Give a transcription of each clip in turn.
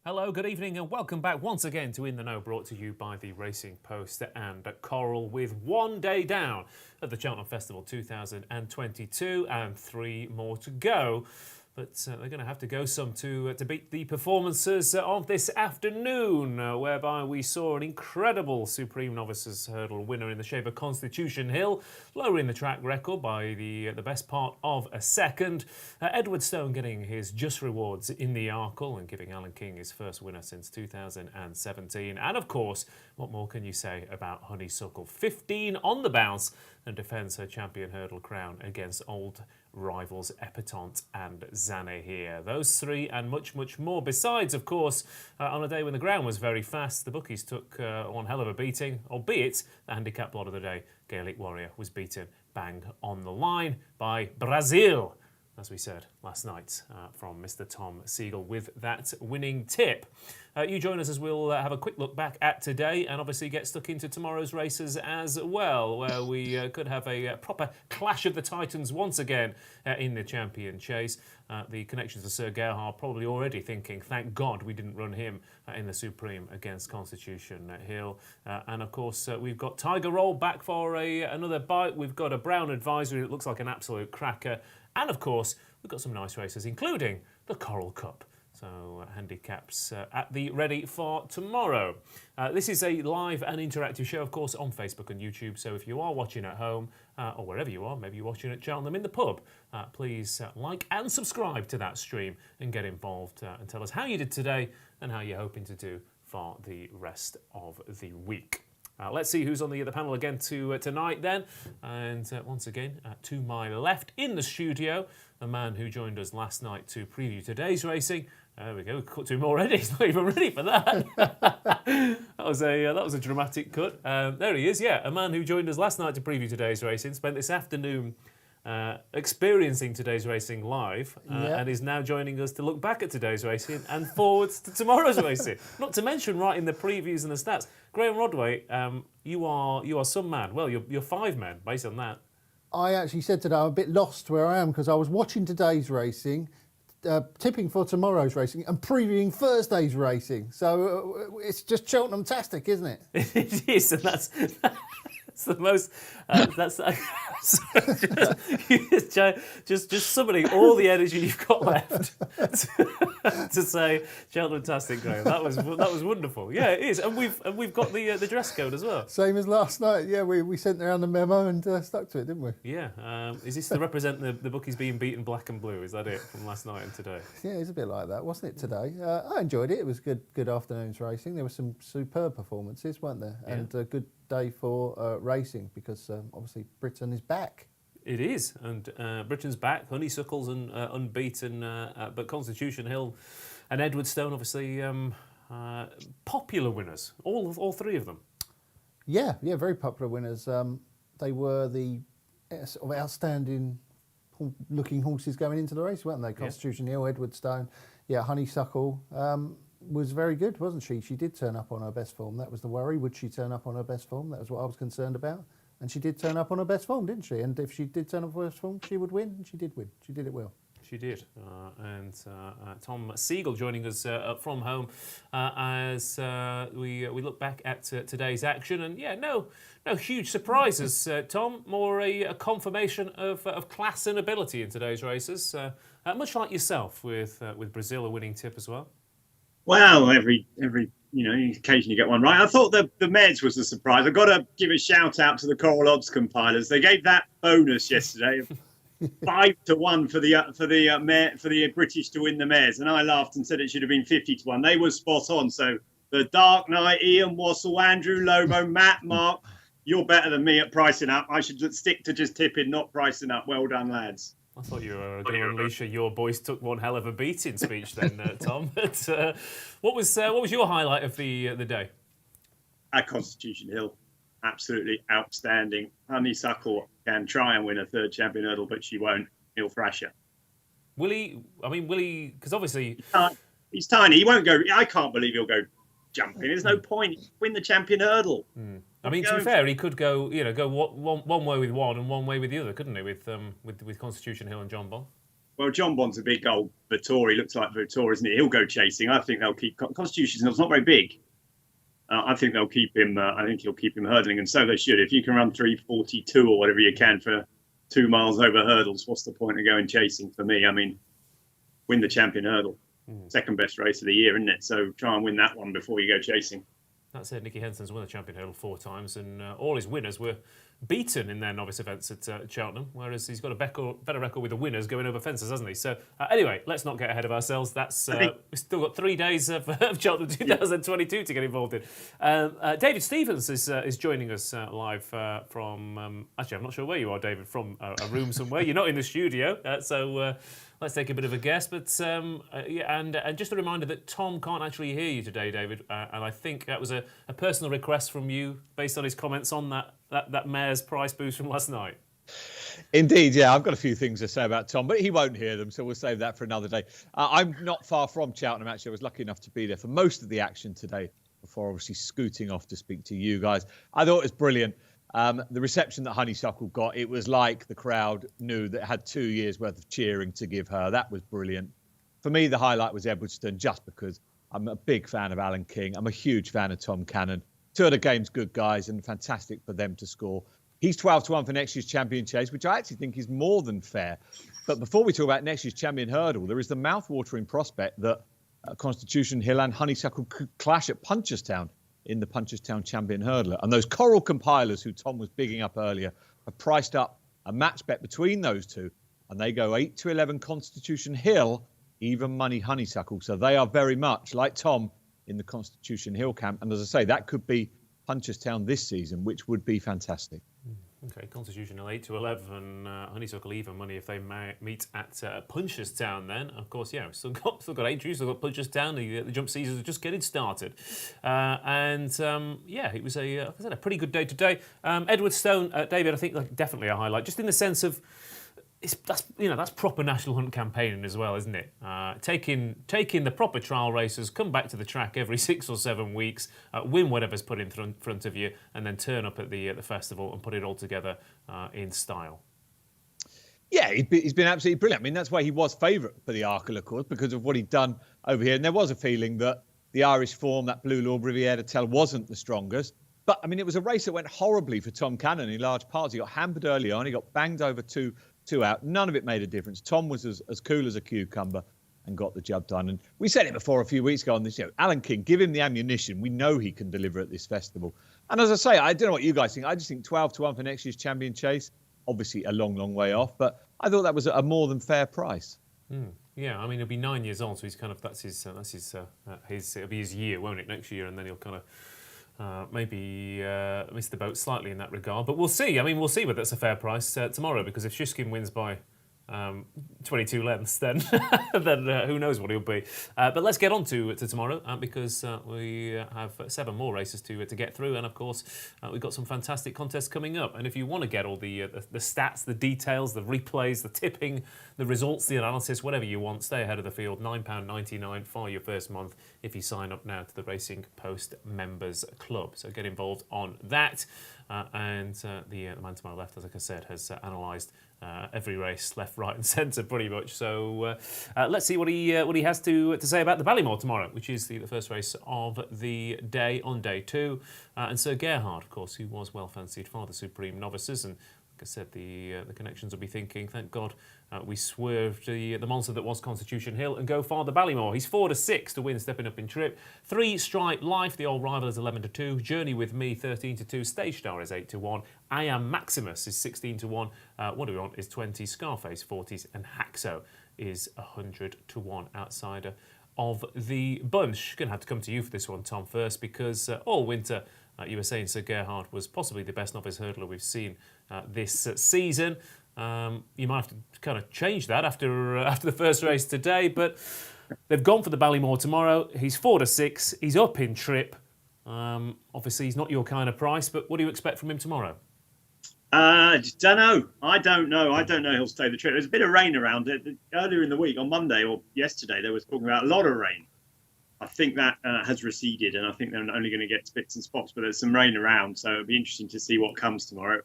Hello, good evening and welcome back once again to In the Know, brought to you by the Racing Post and Coral, with 1 day down at the Cheltenham Festival 2022 and 3 more to go. But they're going to have to go some to beat the performances of this afternoon, whereby we saw an incredible Supreme Novices Hurdle winner in the shape of Constitution Hill, lowering the track record by the best part of a second. Edward Stone getting his just rewards in the Arkle and giving Alan King his first winner since 2017. And of course, what more can you say about Honeysuckle? 15 on the bounce and defends her champion hurdle crown against old rivals Epatante and Zane here. Those three and much, much more. Besides, of course, on a day when the ground was very fast, the bookies took one hell of a beating, albeit the handicap lot of the day, Gaelic Warrior, was beaten bang on the line by Brazil, as we said last night, from Mr. Tom Segal with that winning tip. You join us as we'll have a quick look back at today and obviously get stuck into tomorrow's races as well, where we could have a proper clash of the titans once again in the champion chase. The connections to Sir Gerhard probably already thinking, thank God we didn't run him in the Supreme against Constitution Hill. And of course, we've got Tiger Roll back for another bite. We've got a Brown Advisory that looks like an absolute cracker. And of course, we've got some nice races, including the Coral Cup. So handicaps at the ready for tomorrow. This is a live and interactive show, of course, on Facebook and YouTube. So if you are watching at home or wherever you are, maybe you're watching at Cheltenham in the pub, please like and subscribe to that stream and get involved and tell us how you did today and how you're hoping to do for the rest of the week. Let's see who's on the panel again tonight then. And once again, to my left in the studio, the man who joined us last night to preview today's racing. There we go, cut to him already. He's not even ready for that. that was a dramatic cut. There he is, yeah. A man who joined us last night to preview today's racing, spent this afternoon experiencing today's racing live and is now joining us to look back at today's racing and forwards to tomorrow's racing. Not to mention writing the previews and the stats. Graeme Rodway, you are some man. Well, you're 5 men based on that. I actually said today I'm a bit lost where I am because I was watching today's racing, tipping for tomorrow's racing and previewing Thursday's racing. So it's just Cheltenham-tastic, isn't it? It is, and that's the most. Just summoning all the energy you've got left to say Cheltenham-tastic, Graeme. That was wonderful. Yeah, it is, and we've got the dress code as well. Same as last night. Yeah, we sent around the memo and stuck to it, didn't we? Yeah. Is this to represent the bookies being beaten black and blue? Is that it from last night and today? Yeah, it's a bit like that, wasn't it today? I enjoyed it. It was good afternoon's racing. There were some superb performances, weren't there? Yeah. And a good day for racing because obviously Britain is back. It is, and Britain's back. Honeysuckle's unbeaten, but Constitution Hill and Edward Stone obviously popular winners. All 3 of them. Yeah, very popular winners. They were the sort of outstanding looking horses going into the race, weren't they? Constitution Hill, Edward Stone. Yeah, Honeysuckle was very good, wasn't she? She did turn up on her best form. That was the worry. Would she turn up on her best form? That was what I was concerned about. And she did turn up on her best form, didn't she? And if she did turn up on her best form, she would win. And she did win. She did it well. She did. And Tom Segal joining us from home as we look back at today's action. And yeah, no huge surprises, Tom. More a confirmation of class and ability in today's races. Much like yourself with Brazil a winning tip as well. Well, every occasionally you get one right. I thought the Meds was a surprise. I've got to give a shout out to the Coral Odds compilers. They gave that bonus yesterday, 5-1 for the British to win the Mares, and I laughed and said it should have been 50-1. They were spot on. So the Dark Knight, Ian Wassell, Andrew Lobo, Matt, Mark, you're better than me at pricing up. I should stick to just tipping, not pricing up. Well done, lads. I thought you were going to unleash your boys took one hell of a beating speech then, Tom. But what was your highlight of the day? At Constitution Hill, absolutely outstanding. Honeysuckle can try and win a 3rd champion hurdle, but she won't. He'll thrash her. Will he? Because obviously he's tiny. He won't go. I can't believe he'll go jumping. There's no point. Win the champion hurdle. I mean, to be fair, he could go one way with one and one way with the other, couldn't he? With Constitution Hill and John Ball. Well, John Bond's a big old Vittori. Looks like Vittori, isn't it? He'll go chasing. I think they'll keep Constitution's not very big. I think they'll keep him. I think he'll keep him hurdling, and so they should. If you can run 3:42 or whatever you can for 2 miles over hurdles, what's the point of going chasing? For me, I mean, win the champion hurdle, second best race of the year, isn't it? So try and win that one before you go chasing. That's it. Nicky Henson's won the champion hurdle 4 times, and all his winners were beaten in their novice events at Cheltenham, whereas he's got a better record with the winners going over fences, hasn't he? So anyway, let's not get ahead of ourselves. We've still got 3 days of Cheltenham 2022 to get involved in. David Stevens is joining us live from. Actually, I'm not sure where you are, David. From a room somewhere. You're not in the studio, so. Let's take a bit of a guess, but and just a reminder that Tom can't actually hear you today, David, and I think that was a personal request from you based on his comments on that mayor's price boost from last night. Indeed, yeah, I've got a few things to say about Tom, but he won't hear them, so we'll save that for another day. I'm not far from Cheltenham, actually. I was lucky enough to be there for most of the action today before obviously scooting off to speak to you guys. I thought it was brilliant. The reception that Honeysuckle got, it was like the crowd knew that it had 2 years worth of cheering to give her. That was brilliant. For me, the highlight was Edwardstone, just because I'm a big fan of Alan King. I'm a huge fan of Tom Cannon. 2 of the game's good guys, and fantastic for them to score. He's 12-1 for next year's champion chase, which I actually think is more than fair. But before we talk about next year's champion hurdle, there is the mouth-watering prospect that Constitution Hill and Honeysuckle could clash at Punchestown in the Punchestown Champion Hurdler. And those Coral compilers, who Tom was bigging up earlier, have priced up a match bet between those two, and they go 8-11 Constitution Hill, even money Honeysuckle. So they are very much, like Tom, in the Constitution Hill camp. And as I say, that could be Punchestown this season, which would be fantastic. Okay, Constitution Hill 8-11 and Honeysuckle even money if they meet at Punchestown. Then, of course, yeah, we've still got Aintree, still got Punchestown. The jump seasons are just getting started, yeah, it was a pretty good day today. Edwardstone, David, I think definitely a highlight, just in the sense of that's proper national hunt campaigning as well, isn't it? Taking the proper trial races, come back to the track every 6 or 7 weeks, win whatever's put in front of you, and then turn up at the festival and put it all together in style. Yeah, he's been absolutely brilliant. I mean, that's why he was favourite for the Arkle, of course, because of what he'd done over here. And there was a feeling that the Irish form, that Blue Lord Riviere to Tell, wasn't the strongest. But, I mean, it was a race that went horribly for Tom Cannon in large parts. He got hampered early on. He got banged over two out. None of it made a difference. Tom was as cool as a cucumber and got the job done. And we said it before a few weeks ago on this show. Alan King, give him the ammunition. We know he can deliver at this festival. And as I say, I don't know what you guys think. I just think 12-1 for next year's champion chase. Obviously a long, long way off. But I thought that was a more than fair price. Yeah, I mean, he'll be 9 years old, so he's kind of it'll be his year, won't it, next year, and then he'll kind of maybe miss the boat slightly in that regard. But we'll see. I mean, we'll see whether it's a fair price tomorrow, because if Shishkin wins by 22 lengths, then who knows what he'll be. But let's get on to tomorrow, because we have 7 more races to get through, and of course we've got some fantastic contests coming up. And if you want to get all the stats, the details, the replays, the tipping, the results, the analysis, whatever you want, stay ahead of the field. £9.99 for your first month if you sign up now to the Racing Post Members Club. So get involved on that. And the man to my left, as I said, has analysed every race, left, right, and centre, pretty much. So let's see what he has to say about the Ballymore tomorrow, which is the first race of the day on day 2. And Sir Gerhard, of course, who was well fancied for the Supreme Novices, and like I said, the connections will be thinking, thank God we swerved the monster that was Constitution Hill and go for the Ballymore. He's 4-6 to win, stepping up in trip. 3 Stripe Life, the old rival, is 11-2. Journey with Me, 13-2. Stage Star is 8-1. I Am Maximus is 16-1. What do we want is 20. Scarface 40s, and Haxo is 100-1 outsider of the bunch. Going to have to come to you for this one, Tom, first, because all winter you were saying Sir Gerhard was possibly the best novice hurdler we've seen this season. You might have to kind of change that after the first race today, but they've gone for the Ballymore tomorrow. He's 4-6. He's up in trip. Obviously, he's not your kind of price, but what do you expect from him tomorrow? Just don't know. I don't know. He'll stay the trip. There's a bit of rain around it. Earlier in the week, on Monday or yesterday, they was talking about a lot of rain. I think that has receded, and I think they're only going to get bits and spots, but there's some rain around, so it'll be interesting to see what comes tomorrow.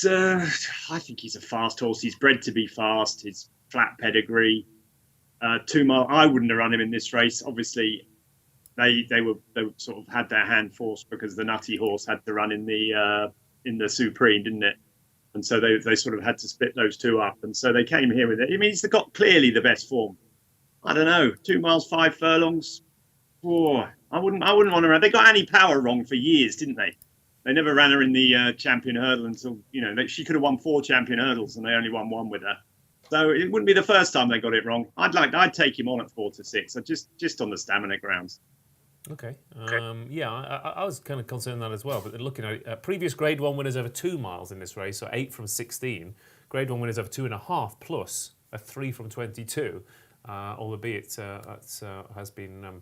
I think he's a fast horse. He's bred to be fast. His flat pedigree. 2 mile. I wouldn't have run him in this race. Obviously, they sort of had their hand forced because the Nutty horse had to run in the Supreme, didn't it? And so they sort of had to split those two up. And so they came here with it. I mean, he's got clearly the best form. I don't know, 2 miles, 5 furlongs. Oh, I wouldn't want to run. They got Annie Power wrong for years, didn't they? They never ran her in the champion hurdle until, she could have won 4 champion hurdles and they only won 1 with her. So it wouldn't be the first time they got it wrong. I'd take him on at 4 to 6, just on the stamina grounds. Okay. I was kind of concerned that as well. But looking at previous Grade 1 winners over 2 miles in this race, so 8 from 16. Grade 1 winners over 2.5 plus a 3 from 22. Albeit that has been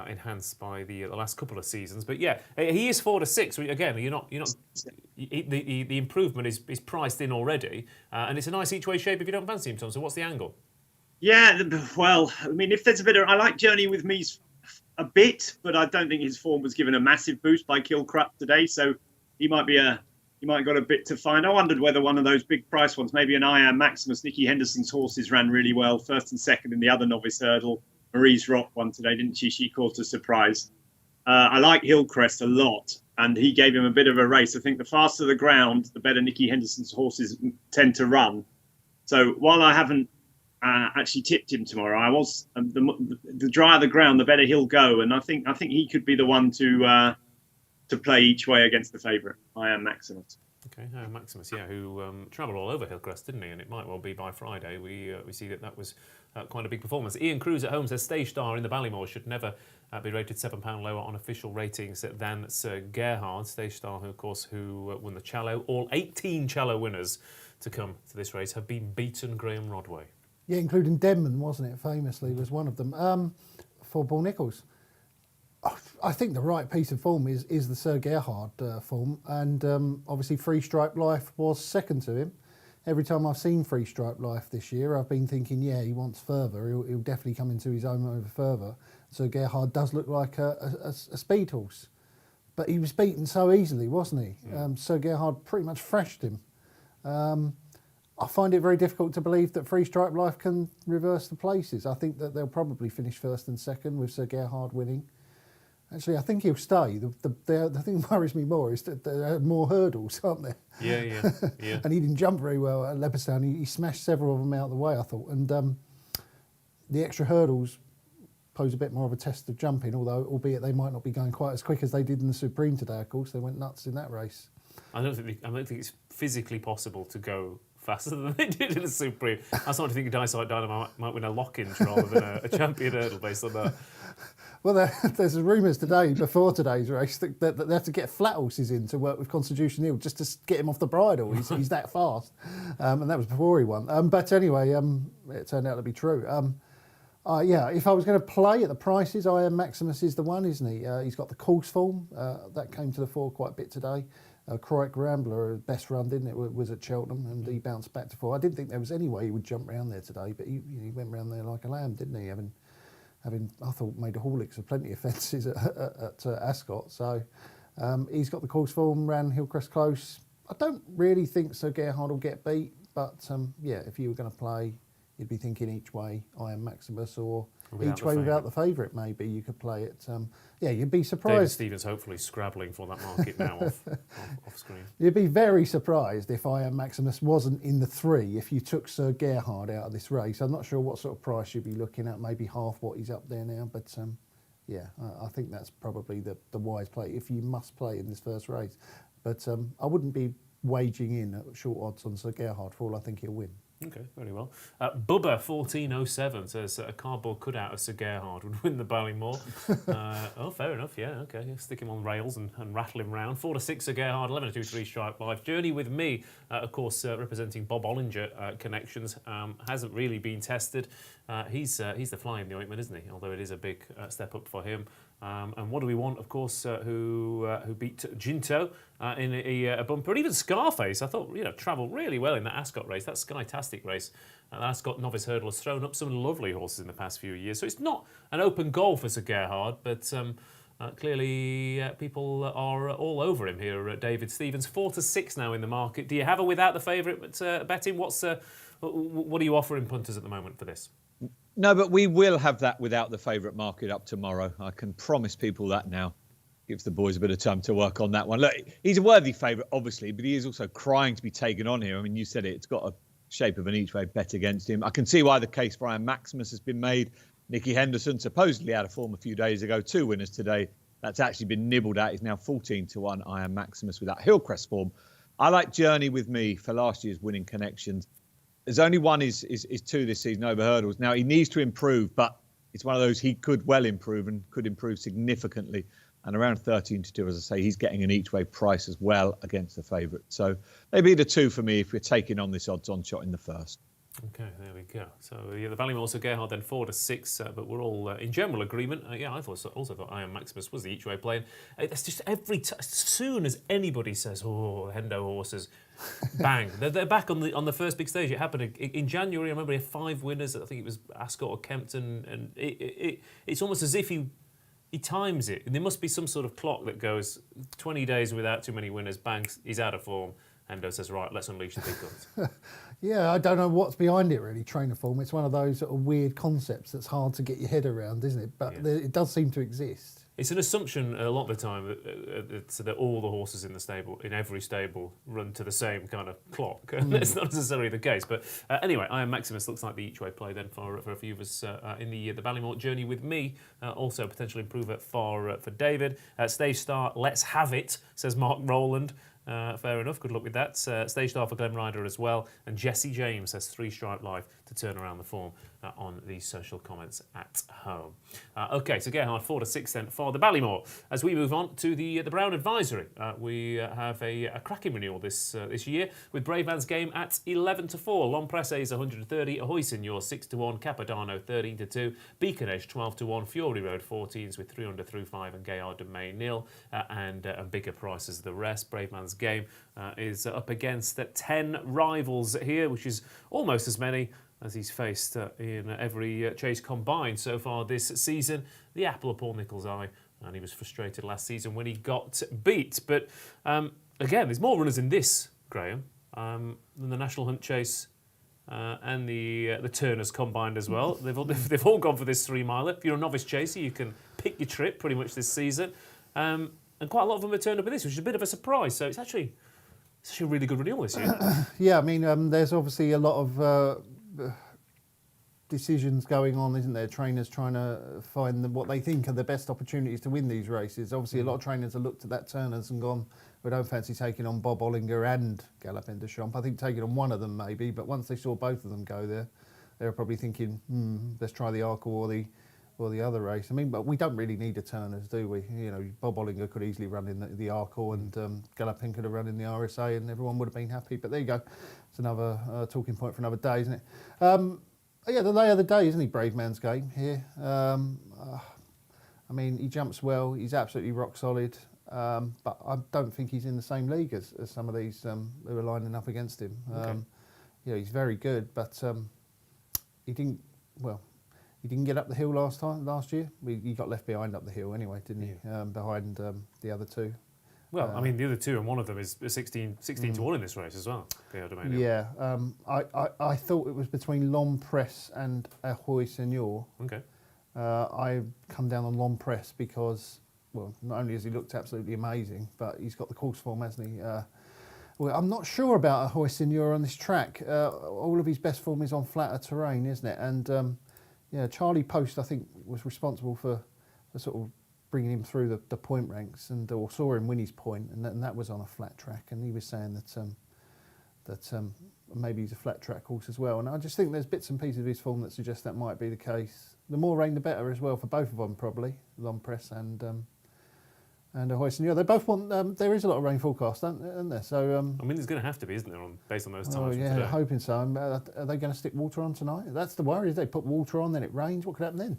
enhanced by the last couple of seasons. But yeah, he is 4 to 6. Again, the improvement is priced in already, and it's a nice each way shape if you don't fancy him, Tom. So what's the angle? Yeah, well, I mean, if there's a bit of, I like Journey with Me's a bit, but I don't think his form was given a massive boost by Kilcrup today. So he might got a bit to find. I wondered whether one of those big price ones, maybe an I Am Maximus. Nicky Henderson's horses ran really well, first and second in the other novice hurdle. Marie's Rock won today, didn't she? She caused a surprise. I like Hillcrest a lot, and he gave him a bit of a race. I think the faster the ground, the better Nicky Henderson's horses tend to run. So while I haven't actually tipped him tomorrow, I was the drier the ground, the better he'll go, and I think he could be the one to play each way against the favourite. I Am Maximus. Okay, Maximus, who travelled all over Hillcrest, didn't he? And it might well be by Friday. We see that was quite a big performance. Ian Cruz at home says Stage Star in the Ballymore should never be rated £7 lower on official ratings than Sir Gerhard. Stage Star, who won the Challow. All 18 Challow winners to come to this race have been beaten Graeme Rodway. Yeah, including Denman, wasn't it? Famously, was one of them. For Paul Nicholls. I think the right piece of form is the Sir Gerhard form, and obviously Free Stripe Life was second to him. Every time I've seen Free Stripe Life this year, I've been thinking, he wants further. He'll definitely come into his own over further. Sir Gerhard does look like a speed horse, but he was beaten so easily, wasn't he? Sir Gerhard pretty much thrashed him. I find it very difficult to believe that Free Stripe Life can reverse the places. I think that they'll probably finish first and second with Sir Gerhard winning. Actually, I think he'll stay. The thing that worries me more is that there are more hurdles, aren't there? Yeah. And he didn't jump very well at Leopardstown. He smashed several of them out of the way, I thought. And the extra hurdles pose a bit more of a test of jumping, albeit they might not be going quite as quick as they did in the Supreme today, of course. They went nuts in that race. I don't think it's physically possible to go faster than they did in the Supreme. I started to think Eyesight Dynamo might win a lock-in rather than a champion hurdle based on that. Well, there's rumours today, before today's race, that they have to get flat horses in to work with Constitution Hill just to get him off the bridle. He's that fast. And that was before he won. But anyway, it turned out to be true. If I was going to play at the prices, I Am Maximus is the one, isn't he? He's got the course form. That came to the fore quite a bit today. Croix Rambler, best run, didn't it? Was at Cheltenham, and he bounced back to 4. I didn't think there was any way he would jump round there today, but he went round there like a lamb, didn't he? Having I thought made a Horlicks of plenty of fences at Ascot. So he's got the course form, ran Hillcrest Close. I don't really think Sir Gerhard will get beat, but if you were going to play, you'd be thinking each way I Am Maximus, or each way without the favourite. Maybe you could play it. You'd be surprised. David Stevens hopefully scrabbling for that market now off screen. You'd be very surprised if I Am Maximus wasn't in the 3 if you took Sir Gerhard out of this race. I'm not sure what sort of price you'd be looking at, maybe half what he's up there now, but I think that's probably the wise play if you must play in this first race. But I wouldn't be waging in at short odds on Sir Gerhard for all I think he'll win. Okay, very well. Bubba 1407 says a cardboard cutout of Sir Gerhard would win the Ballymore. Fair enough. Yeah, okay. Stick him on rails and rattle him round. 4 to 6 Sir Gerhard, 11 to 2 Free Stripe Life. Journey with Me, of course, representing Bob Ollinger connections, hasn't really been tested. He's the fly in the ointment, isn't he? Although it is a big step up for him. And What Do We Want, of course, who beat Ginto in a bumper. And even Scarface, I thought, travelled really well in that Ascot race, that Skytastic race. The Ascot Novice Hurdle has thrown up some lovely horses in the past few years. So it's not an open goal for Sir Gerhard, but Clearly, people are all over him here. David Stevens, 4-6 now in the market. Do you have a without the favourite betting? What are you offering punters at the moment for this? No, but we will have that without the favourite market up tomorrow. I can promise people that now. Gives the boys a bit of time to work on that one. Look, he's a worthy favourite, obviously, but he is also crying to be taken on here. I mean, you said it. It's got a shape of an each-way bet against him. I can see why the case for Iron Maximus has been made. Nicky Henderson supposedly out of form a few days ago. 2 winners today. That's actually been nibbled at. He's now 14-1 Iron Maximus with that Hillcrest form. I like Journey with Me for last year's winning connections. There's only one is 2 this season over hurdles. Now, he needs to improve, but it's one of those he could well improve and could improve significantly. And around 13-2, as I say, he's getting an each-way price as well against the favourite. So maybe the 2 for me if we're taking on this odds-on shot in the first. Okay, there we go. So the Ballymore Sir Gerhard then 4-6, but we're all in general agreement. I also thought Iron Maximus was the each-way play. It's just as soon as anybody says, "Oh, Hendo horses," bang, they're back on the first big stage. It happened in January. I remember he had 5 winners. I think it was Ascot or Kempton, and it's almost as if he times it. And there must be some sort of clock that goes 20 days without too many winners. Bang, he's out of form. Hendo says, right, let's unleash the big guns. Yeah, I don't know what's behind it really, trainer form. It's one of those sort of weird concepts that's hard to get your head around, isn't it? But it does seem to exist. It's an assumption a lot of the time that all the horses in the stable, in every stable, run to the same kind of clock. That's not necessarily the case. But anyway, Iron Maximus looks like the each-way play then for a few of us in the Ballymore Journey with Me. Also a potential improver for David. Stage Star, Let's Have It, says Mark Rowland. Fair enough, good luck with that. Stage Star for Glen Ryder as well. And Jesse James says 3 Stripe Live to turn around the form on these social comments at home. Okay, so Gerhard 4-6 then for the Ballymore. As we move on to the Brown Advisory, we have a cracking renewal this year with Brave Man's Game at 11-4. Lon Presse is 130, Ahoy Senor 6-1, Capadano 13-2, Beacon Edge 12-1, Fury Road 14s with 3 under through 5 and Gaillard de May nil, and bigger prices the rest. Brave Man's Game is up against 10 rivals here, which is almost as many as he's faced in every chase combined so far this season. The apple of Paul Nicholls' eye, and he was frustrated last season when he got beat. But again, there's more runners in this, Graeme, than the National Hunt Chase and the Turners combined as well. They've all gone for this 3-miler. If you're a novice chaser, you can pick your trip pretty much this season. And quite a lot of them have turned up in this, which is a bit of a surprise. So it's actually a really good renewal this year. Yeah, I mean, there's obviously a lot of decisions going on, isn't there? Trainers trying to find what they think are the best opportunities to win these races. Obviously, a lot of trainers have looked at that Turners and gone, we don't fancy taking on Bob Ollinger and Galopin de Champs. I think taking on one of them maybe, but once they saw both of them go there, they were probably thinking, let's try the Arkle or the other race. I mean, but we don't really need a Turners, do we? You know, Bob Ollinger could easily run in the Arkle and Galopin could have run in the RSA and everyone would have been happy. But there you go. It's another talking point for another day, isn't it? Yeah, the day of the day, isn't he? Brave Man's Game here. I mean, he jumps well. He's absolutely rock solid. But I don't think he's in the same league as some of these who are lining up against him. Okay. You know, he's very good, but he didn't get up the hill last year. He got left behind up the hill anyway, didn't he? Behind the other two. Well, I mean, the other two, and one of them is 16-1 in this race as well. Yeah, I thought it was between Lon Presse and Ahoy Senor. Okay. I come down on Lon Presse because, well, not only has he looked absolutely amazing, but he's got the course form, hasn't he? Well, I'm not sure about Ahoy Senor on this track. All of his best form is on flatter terrain, isn't it? And yeah, Charlie Post, I think, was responsible for sort of bringing him through the point ranks, or saw him win his point, and that was on a flat track. And he was saying that maybe he's a flat track horse as well. And I just think there's bits and pieces of his form that suggest that might be the case. The more rain, the better as well for both of them, probably. Lon Presse and Ahoy Senor. They both want. There is a lot of rain forecast, isn't there? So I mean, there's going to have to be, isn't there, based on those times? Oh yeah, today. hoping so. Are they going to stick water on tonight? That's the worry. If they put water on, then it rains. What could happen then?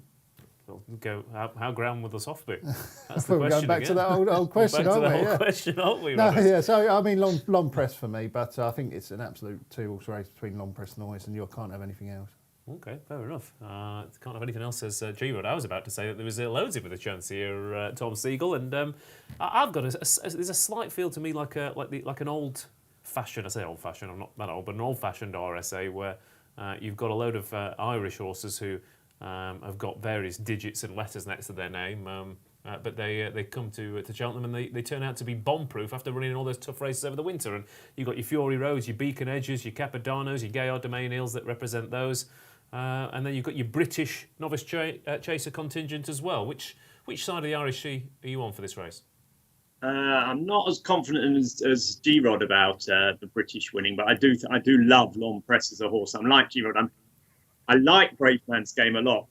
Well, go. How ground will the soft be? That's the We're question. going back to that old question, aren't we? Yeah. Question, aren't we? No, Robert? yeah. So I mean, Lon Presse for me, but I think it's an absolute 2-horse race between Lon Presse and Ahoy Senor. You can't have anything else. Okay, fair enough. Can't have anything else as G-Rod. I was about to say that there was loads in with a chance here, Tom Segal, and I've got there's a slight feel to me like an old-fashioned. I say old-fashioned. I'm not that old, but an old-fashioned RSA where you've got a load of Irish horses who have got various digits and letters next to their name. But they come to Cheltenham and they turn out to be bomb-proof after running all those tough races over the winter. And you've got your Fury Roads, your Beacon Edges, your Capadanos, your Gaillard Domain Hills that represent those. And then you've got your British novice chaser contingent as well. Which side of the Irish Sea are you on for this race? I'm not as confident as G-Rod about the British winning, but I do love Long Press as a horse. I'm like G-Rod. I like Brave Man's Game a lot.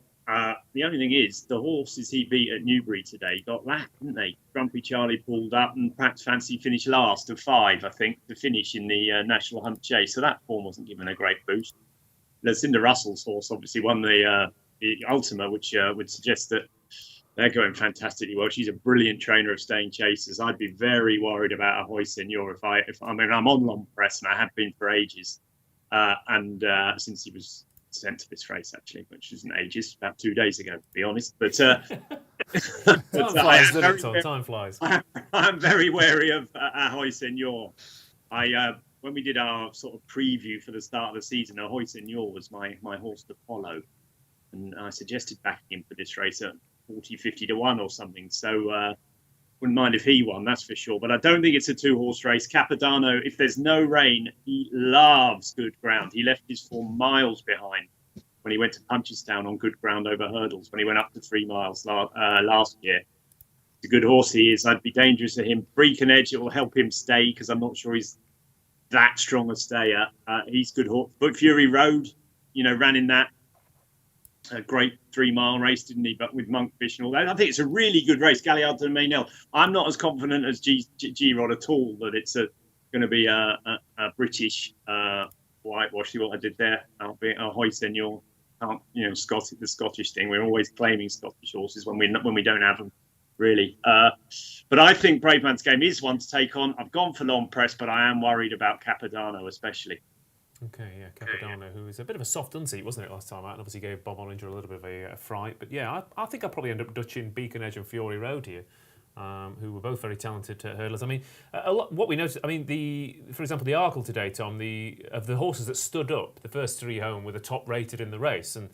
The only thing is, the horses he beat at Newbury today got lapped, didn't they? Grumpy Charlie pulled up and perhaps Fancy finished last of 5, I think, to finish in the National Hunt Chase. So that form wasn't given a great boost. Lucinda Russell's horse obviously won the Ultima, which would suggest that they're going fantastically well. She's a brilliant trainer of staying chasers. I'd be very worried about Ahoy Senor I'm on Long Press, and I have been for ages. And since he was sent to this race, actually, which isn't ages, about 2 days ago, to be honest. But time flies, doesn't it, Tom? Time flies. I'm very wary of Ahoy Senor. When we did our sort of preview for the start of the season, Ahoy Senor was my horse to follow, and I suggested backing him for this race at 40, 50 to 1 or something. So wouldn't mind if he won, that's for sure. But I don't think it's a 2-horse race. Capadano, if there's no rain, he loves good ground. He left his form miles behind when he went to Punchestown on good ground over hurdles, when he went up to 3 miles last year. He's a good horse he is. I'd be dangerous to him. Beacon Edge, it will help him stay because I'm not sure he's that strong a stayer. He's good horse. But Fury Road, ran in that a great 3-mile race, didn't he? But with Monkfish and all that, I think it's a really good race. Gaillard Domain Hills. I'm not as confident as G-Rod at all that it's going to be a British whitewash. See what I did there? Ahoy Senor. The Scottish thing. We're always claiming Scottish horses when we don't have them, really. But I think Brave Man's Game is one to take on. I've gone for Long Press, but I am worried about Capadano especially. Okay, yeah, Capadano, who was a bit of a soft unseat, wasn't it, last time out, and obviously gave Bob Ollinger a little bit of a fright. But yeah, I think I'll probably end up dutching Beacon Edge and Fury Road here, who were both very talented hurdlers. I mean, what we noticed, for example, the Arkle today, Tom, of the horses that stood up, the first 3 home were the top rated in the race, and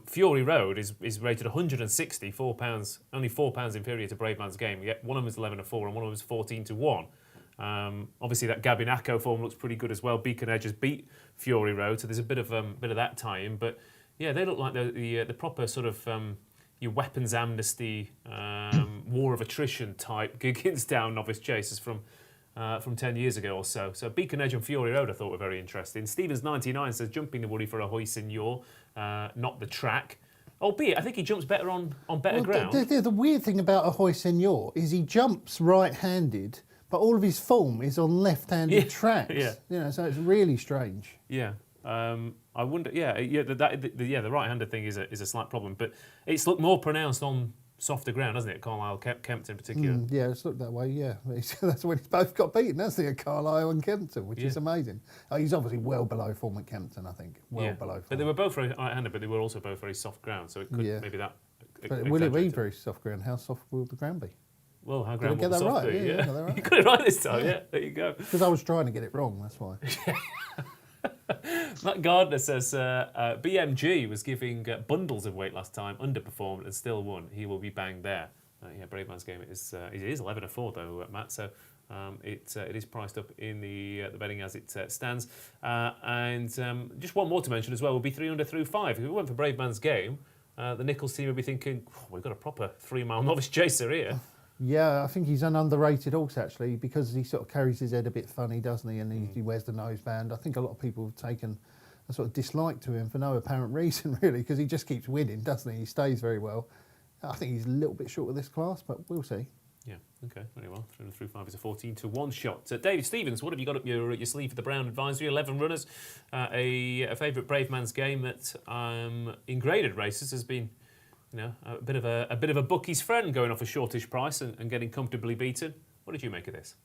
Fury Road is rated 160, £4, only £4 inferior to Brave Man's Game. Yet one of them is 11 to 4 and one of them is 14 to 1. Obviously, that Gabinaco form looks pretty good as well. Beacon Edge has beat Fury Road, so there's a bit of that tie-in. But yeah, they look like the proper sort of your weapons amnesty, war of attrition type Gigginsdown novice chasers from 10 years ago or so. So Beacon Edge and Fury Road I thought were very interesting. Stevens 99 says jumping the Woody for Ahoy Senor, not the track. Albeit, I think he jumps better on better ground. The weird thing about Ahoy Senor is he jumps right-handed, but all of his form is on left-handed tracks. Yeah. So it's really strange. Yeah. I wonder. The right-handed thing is a slight problem, but it's looked more pronounced on softer ground, hasn't it? Carlisle, Kempton in particular. Yeah, it's looked that way. Yeah, that's when he's both got beaten, hasn't he? At Carlisle and Kempton, which is amazing. He's obviously well below form at Kempton, I think. Below form. But they were both very right-handed, but they were also both very soft ground, so it could maybe that. But will it be very soft ground? How soft will the ground be? Well, how ground will get the that soft right? be? Yeah, got that right. You got it right this time. Yeah, there you go. Because I was trying to get it wrong. That's why. Matt Gardner says BMG was giving bundles of weight last time, underperformed and still won. He will be banged there. Brave Man's Game it is 11 to 4 though, Matt. So it is priced up in the betting as it stands. And just one more to mention as well will be 300 through 5. If we went for Brave Man's Game, the Nichols team would be thinking, we've got a proper 3-mile novice chaser here. Yeah, I think he's an underrated horse actually because he sort of carries his head a bit funny, doesn't he? And he wears the noseband. I think a lot of people have taken a sort of dislike to him for no apparent reason really because he just keeps winning, doesn't he? He stays very well. I think he's a little bit short of this class, but we'll see. Yeah, okay, very well. 300 through 5 is a 14 to 1 shot. David Stevens, what have you got up your sleeve for the Brown Advisory? 11 runners, a favourite Brave Man's Game that in graded races has been a bit of a bookie's friend going off a shortish price and getting comfortably beaten. What did you make of this?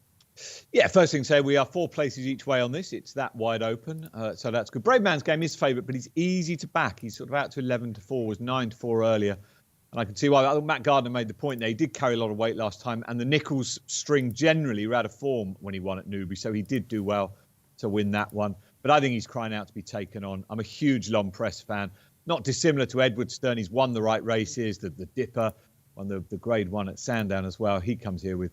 Yeah, first thing to say, we are 4 places each way on this. It's that wide open, so that's good. Brave Man's Game is favourite, but he's easy to back. He's sort of out to 11-4, was 9-4 earlier. And I can see why. I think Matt Gardner made the point there. He did carry a lot of weight last time, and the Nichols string generally were out of form when he won at Newbury, so he did do well to win that one. But I think he's crying out to be taken on. I'm a huge Long Press fan. Not dissimilar to Edwardstone. He's won the right races, the Dipper, won the Grade 1 at Sandown as well. He comes here with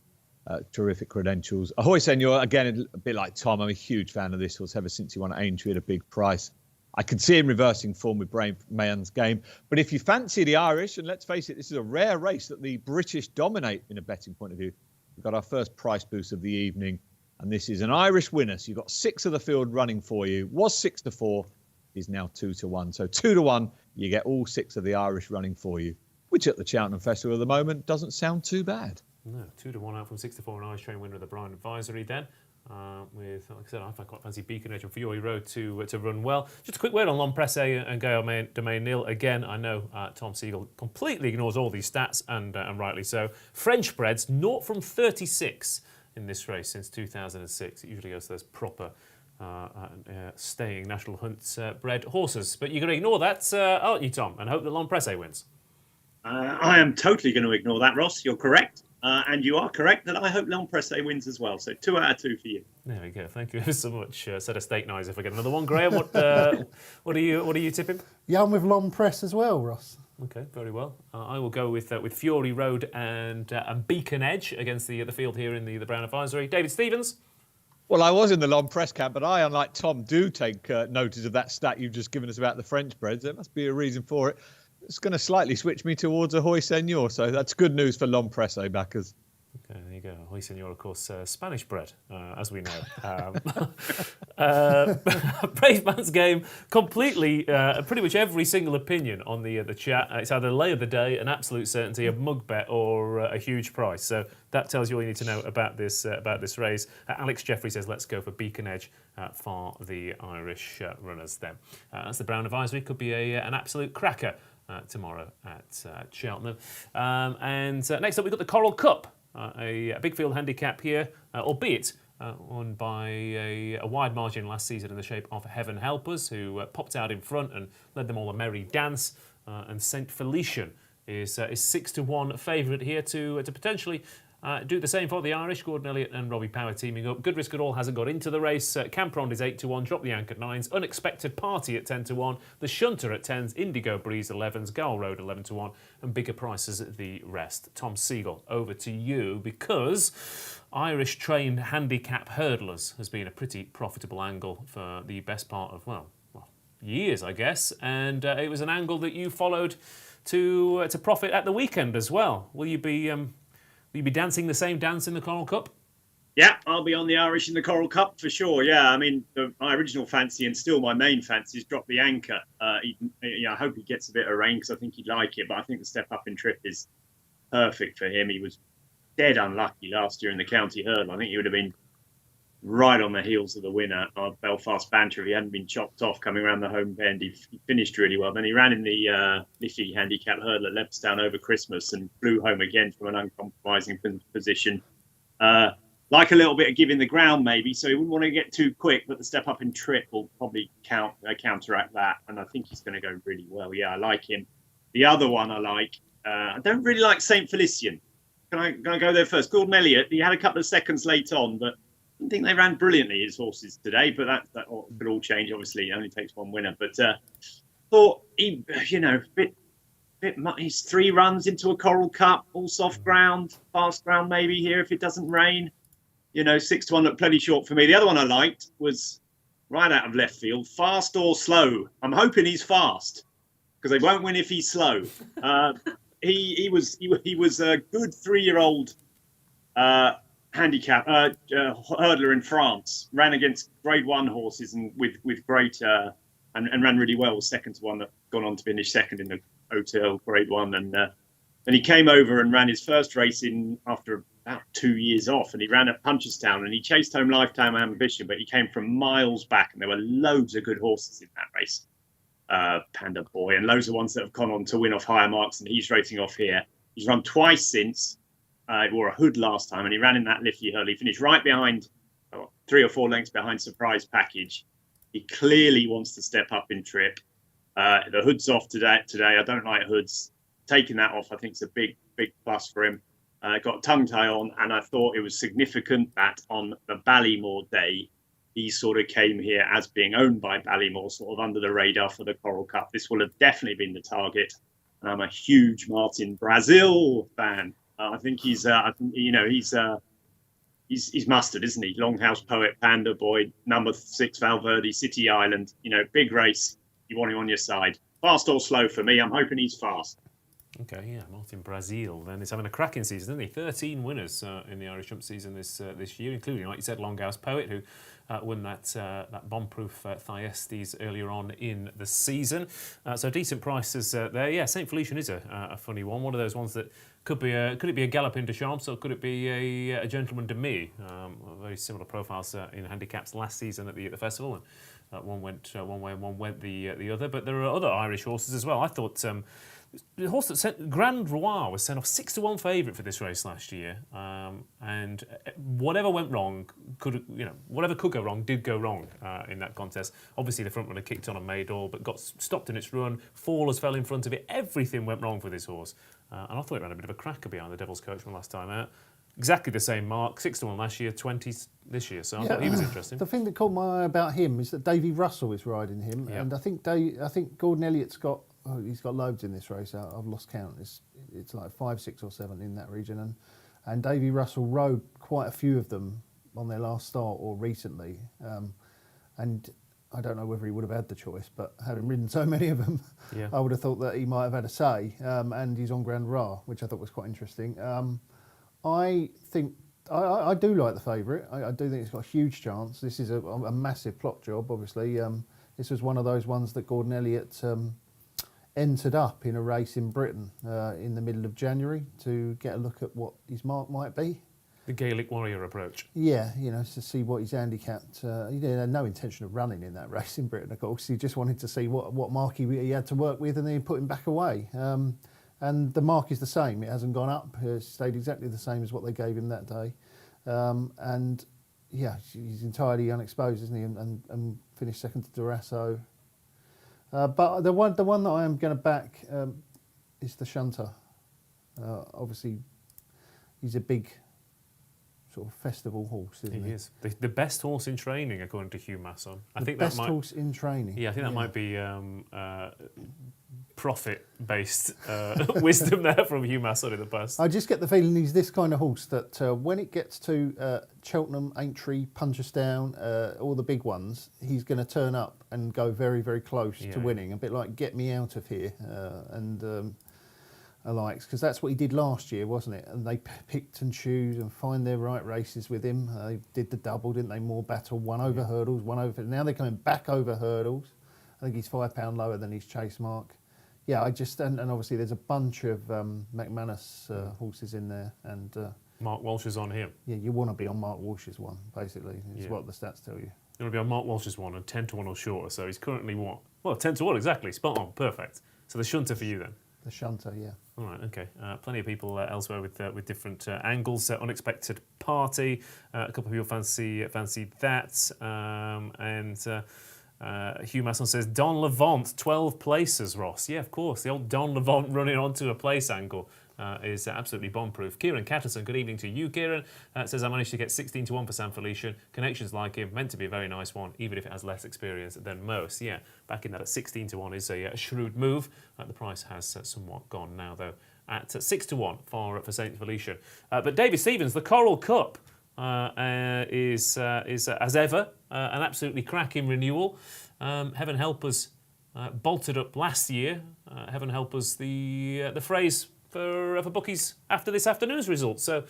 terrific credentials. Ahoy Senor, again, a bit like Tom, I'm a huge fan of this horse ever since he won at Aintree at a big price. I could see him reversing form with Brave Man's Game. But if you fancy the Irish, and let's face it, this is a rare race that the British dominate in a betting point of view. We've got our first price boost of the evening, and this is an Irish winner. So you've got 6 of the field running for you. Was 6-4, is now 2-1. So 2-1, you get all 6 of the Irish running for you, which at the Cheltenham Festival at the moment doesn't sound too bad. No, 2-1 out from 6-4, an Irish train winner of the Brown Advisory then. With, like I said, I quite fancy Beacon Edge and Fiore Road to run well. Just a quick word on Long Presse and Gael Domain Nil. Again, I know Tom Segal completely ignores all these stats, and rightly so. French breds, 0 from 36 in this race since 2006. It usually goes to those proper staying National Hunts bred horses. But you're going to ignore that, aren't you, Tom, and hope that Long Presse wins? I am totally going to ignore that, Ross. You're correct. And you are correct that I hope Long Presse wins as well. So 2 out of 2 for you. There we go. Thank you so much. Set a steak knives if I get another one. Graeme, what are you tipping? Yeah, I'm with Long Press as well, Ross. Okay, very well. I will go with Fiore Road and Beacon Edge against the field here in the Brown Advisory. David Stevens? Well, I was in the Long Press camp, but I, unlike Tom, do take notice of that stat you've just given us about the French breds. There must be a reason for it. It's going to slightly switch me towards Ahoy Senor, so that's good news for Long Presse backers. Okay, there you go. Ahoy Senor, of course, Spanish bred, as we know. Brave Man's Game, completely, pretty much every single opinion on the chat. It's either lay of the day, an absolute certainty, a mug bet, or a huge price. So that tells you all you need to know about this race. Alex Jeffrey says, let's go for Beacon Edge for the Irish runners then. That's the Brown Advisory. Could be an absolute cracker tomorrow at Cheltenham. And next up, we've got the Coral Cup, a big field handicap here, albeit won by a wide margin last season in the shape of Heaven Help Us, who popped out in front and led them all a merry dance. And St. Felician is 6-1 favourite here to potentially do the same for the Irish. Gordon Elliott and Robbie Power teaming up. Good Risk At All hasn't got into the race. Camprond is 8-1. Drop the Ank at 9s. Unexpected Party at 10-1. The Shunter at 10s. Indigo Breeze 11s. Gowl Road 11-1. And bigger prices at the rest. Tom Segal, over to you, because Irish trained handicap hurdlers has been a pretty profitable angle for the best part of, well, years, I guess. And it was an angle that you followed to profit at the weekend as well. Will you be dancing the same dance in the Coral Cup? Yeah, I'll be on the Irish in the Coral Cup for sure. Yeah, I mean, my original fancy and still my main fancy is Drop the Anchor. I hope he gets a bit of rain because I think he'd like it, but I think the step up in trip is perfect for him. He was dead unlucky last year in the county hurdle. I think he would have been right on the heels of the winner of Belfast Banter if he hadn't been chopped off coming around the home bend. He finished really well. Then he ran in the Liffey handicap hurdle at Leopardstown over Christmas and flew home again from an uncompromising position. Like a little bit of giving the ground maybe, so he wouldn't want to get too quick, but the step up in trip will probably counteract that, and I think he's going to go really well. Yeah, I like him. The other one I like, I don't really like St. Felician. Can I go there first? Gordon Elliott, he had a couple of seconds late on, but I don't think they ran brilliantly, his horses today, but that could all change. Obviously, it only takes one winner. But thought he, he's 3 runs into a Coral Cup, all soft ground, fast ground maybe here if it doesn't rain. 6-1 looked plenty short for me. The other one I liked was right out of left field, Fast or Slow. I'm hoping he's fast because they won't win if he's slow. He was a good 3-year-old. Handicap hurdler in France, ran against Grade 1 horses and with great and ran really well. Was second to one that gone on to finish second in the Hotel Grade 1, and then he came over and ran his first race in after about 2 years off, and he ran at Punchestown and he chased home Lifetime Ambition, but he came from miles back, and there were loads of good horses in that race. Panda Boy and loads of ones that have gone on to win off higher marks, and he's racing off here. He's run twice since. wore a hood last time, and he ran in that Liffey hurdle. He finished right behind, 3 or 4 lengths behind Surprise Package. He clearly wants to step up in trip. The hood's off today. I don't like hoods. Taking that off, I think, is a big plus for him. Got tongue tie on, and I thought it was significant that on the Ballymore day, he sort of came here as being owned by Ballymore, sort of under the radar for the Coral Cup. This will have definitely been the target. And I'm a huge Martin Brazil fan. I think he's mustard, isn't he? Longhouse Poet, Panda Boy, number 6 Valverde, City Island. Big race. You want him on your side. Fast or slow for me? I'm hoping he's fast. Okay, yeah, Martin Brazil. Then he's having a cracking season, isn't he? 13 winners in the Irish Jump season this year, including, like you said, Longhouse Poet, who won that bomb-proof Thyestes earlier on in the season. So decent prices there. Yeah, St. Felician is a funny one. One of those ones that could it be a Galloping de Champs or could it be a Gentleman de Mee? Very similar profiles in handicaps last season at the festival, and one went one way and one went the other. But there are other Irish horses as well. I thought. The horse that sent Grand Roi was sent off 6-1 favourite for this race last year, and whatever went wrong, whatever could go wrong did go wrong in that contest. Obviously, the front runner kicked on and made all, but got stopped in its run. Fallers fell in front of it. Everything went wrong for this horse, and I thought it ran a bit of a cracker behind the Devil's Coachman last time out. Exactly the same mark, 6-1 last year, 20 this year. So I thought he was interesting. The thing that caught my eye about him is that Davy Russell is riding him, and I think Gordon Elliott's got. Oh, he's got loads in this race. I've lost count. It's like 5, 6 or 7 in that region, and Davy Russell rode quite a few of them on their last start or recently, and I don't know whether he would have had the choice, but having ridden so many of them, I would have thought that he might have had a say. And he's on Grand Roi, which I thought was quite interesting. I think I do like the favourite. I do think it's got a huge chance. This is a massive plot job, obviously. This was one of those ones that Gordon Elliott entered up in a race in Britain in the middle of January to get a look at what his mark might be. The Gaelic warrior approach. Yeah, to see what he's handicapped. He had no intention of running in that race in Britain, of course. He just wanted to see what mark he had to work with, and then he put him back away. And the mark is the same. It hasn't gone up. It's stayed exactly the same as what they gave him that day. And yeah, he's entirely unexposed, isn't he? And finished second to Durasso. But the one that I am going to back is the Shunter. Obviously, he's a big sort of festival horse, isn't he? He is the best horse in training, according to Hugh Masson. I think best horse in training. Yeah, I think that might be profit-based wisdom there from Hugh Masson in the past. I just get the feeling he's this kind of horse that when it gets to Cheltenham, Aintree, Punchestown, all the big ones, he's going to turn up and go very, very close to winning. A bit like Get Me Out of Here and alikes, because that's what he did last year, wasn't it? And they picked and choose and find their right races with him. They did the double, didn't they? More battle, one over hurdles, one over. Now they're coming back over hurdles. I think he's £5 lower than his chase mark. Yeah, and obviously there's a bunch of McManus horses in there, and Mark Walsh is on him. Yeah, you want to be on Mark Walsh's one, basically. Is what the stats tell you. You want to be on Mark Walsh's one and 10-1 or shorter. So he's currently what? Well, 10-1 exactly. Spot on, perfect. So the Shunter for you then. The Shunter, yeah. All right, okay. Plenty of people elsewhere with different angles. Unexpected Party. A couple of people fancy that, and. Hugh Masson says Don Levant 12 places, Ross. Yeah, of course, the old Don Levant running onto a place angle is absolutely bomb-proof. Kieran Catterson, good evening to you, Kieran. Says I managed to get 16-1 for San Felician. Connections like him, meant to be a very nice one, even if it has less experience than most. Yeah, backing that at 16-1 is a shrewd move. The price has somewhat gone now, though, at 6-1 for St Felician. But David Stevens, the Coral Cup is as ever an absolutely cracking renewal. Heaven help us, bolted up last year. Heaven help us, the phrase for bookies after this afternoon's results. So,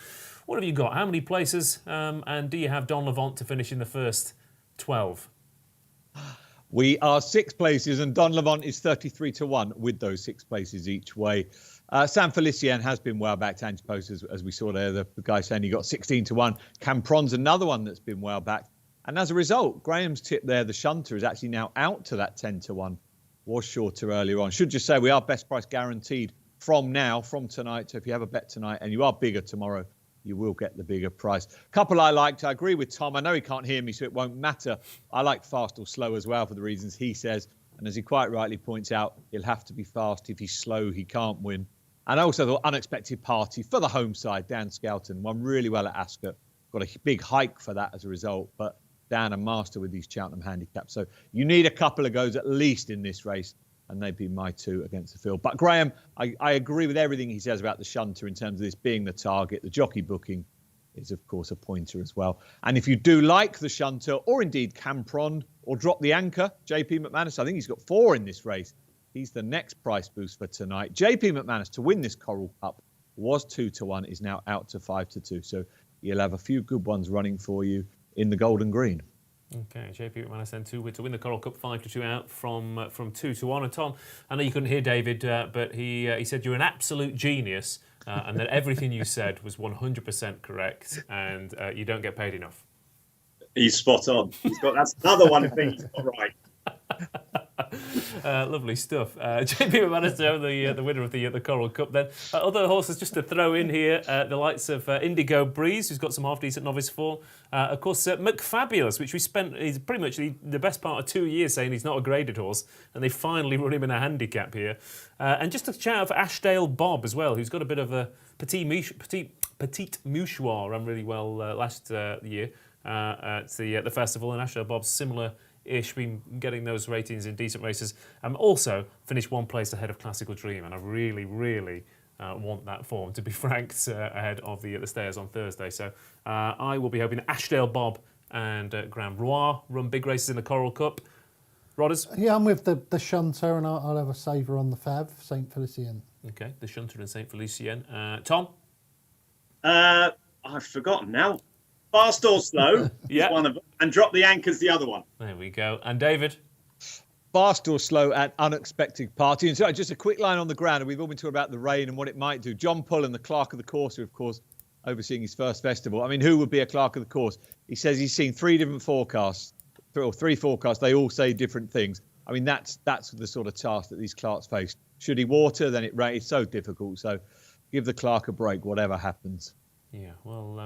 what have you got? How many places? And do you have Don Levant to finish in the first 12? We are 6 places, and Don Levant is 33-1 with those 6 places each way. San Felician has been well backed. Ange Post, as we saw there, the guy saying he got 16-1. Campron's another one that's been well backed. And as a result, Graham's tip there, the Shunter, is actually now out to that 10-1. Was shorter earlier on. Should just say we are best price guaranteed from tonight. So if you have a bet tonight and you are bigger tomorrow, you will get the bigger price. Couple I liked, I agree with Tom. I know he can't hear me, so it won't matter. I like Fast or Slow as well for the reasons he says. And as he quite rightly points out, he'll have to be fast. If he's slow, he can't win. And I also thought Unexpected Party for the home side, Dan Skelton, won really well at Ascot. Got a big hike for that as a result. But Dan a master with these Cheltenham handicaps. So you need a couple of goes at least in this race. And they'd be my two against the field. But Graeme, I agree with everything he says about the shunter in terms of this being the target. The jockey booking is, of course, a pointer as well. And if you do like the shunter, or indeed Campron, or Drop the Anchor, JP McManus, I think he's got 4 in this race. He's the next price boost for tonight. JP McManus to win this Coral Cup was 2-1, is now out to 5-2. So you'll have a few good ones running for you in the Golden Green. Okay, JP McManus then to win the Coral Cup 5-2 out from 2-1. And Tom, I know you couldn't hear David, but he said you're an absolute genius and that everything you said was 100% correct and you don't get paid enough. He's spot on. That's another one thing he's got right. Lovely stuff. JP McManus, the winner of the Coral Cup. Then other horses just to throw in here, the likes of Indigo Breeze, who's got some half-decent novice form. Of course, McFabulous, which we spent he's pretty much the best part of 2 years saying he's not a graded horse, and they finally run him in a handicap here. And just a shout out for Ashdale Bob as well, who's got a bit of a petit mouchoir run really well last year at the festival, and Ashdale Bob's similar-ish, been getting those ratings in decent races. Also finished one place ahead of Classical Dream, and I really, really want that form to be franked ahead of the stayers on Thursday. So I will be hoping that Ashdale Bob and Graeme Roy run big races in the Coral Cup. Rodders? Yeah, I'm with the shunter, and I'll have a saver on the Fav, St. Felicien. Okay, the shunter and St. Felicien. Tom? I've forgotten now. Fast or Slow is one of them, and Drop the Anchor's the other one. There we go. And David? Fast or Slow at Unexpected Party. And so just a quick line on the ground, and we've all been talking about the rain and what it might do. John Pullen, the clerk of the course, who, of course, overseeing his first festival. I mean, who would be a clerk of the course? He says he's seen 3 different forecasts, or 3 forecasts. They all say different things. I mean, that's the sort of task that these clerks face. Should he water, then it rains. It's so difficult. So give the clerk a break, whatever happens. Yeah, well,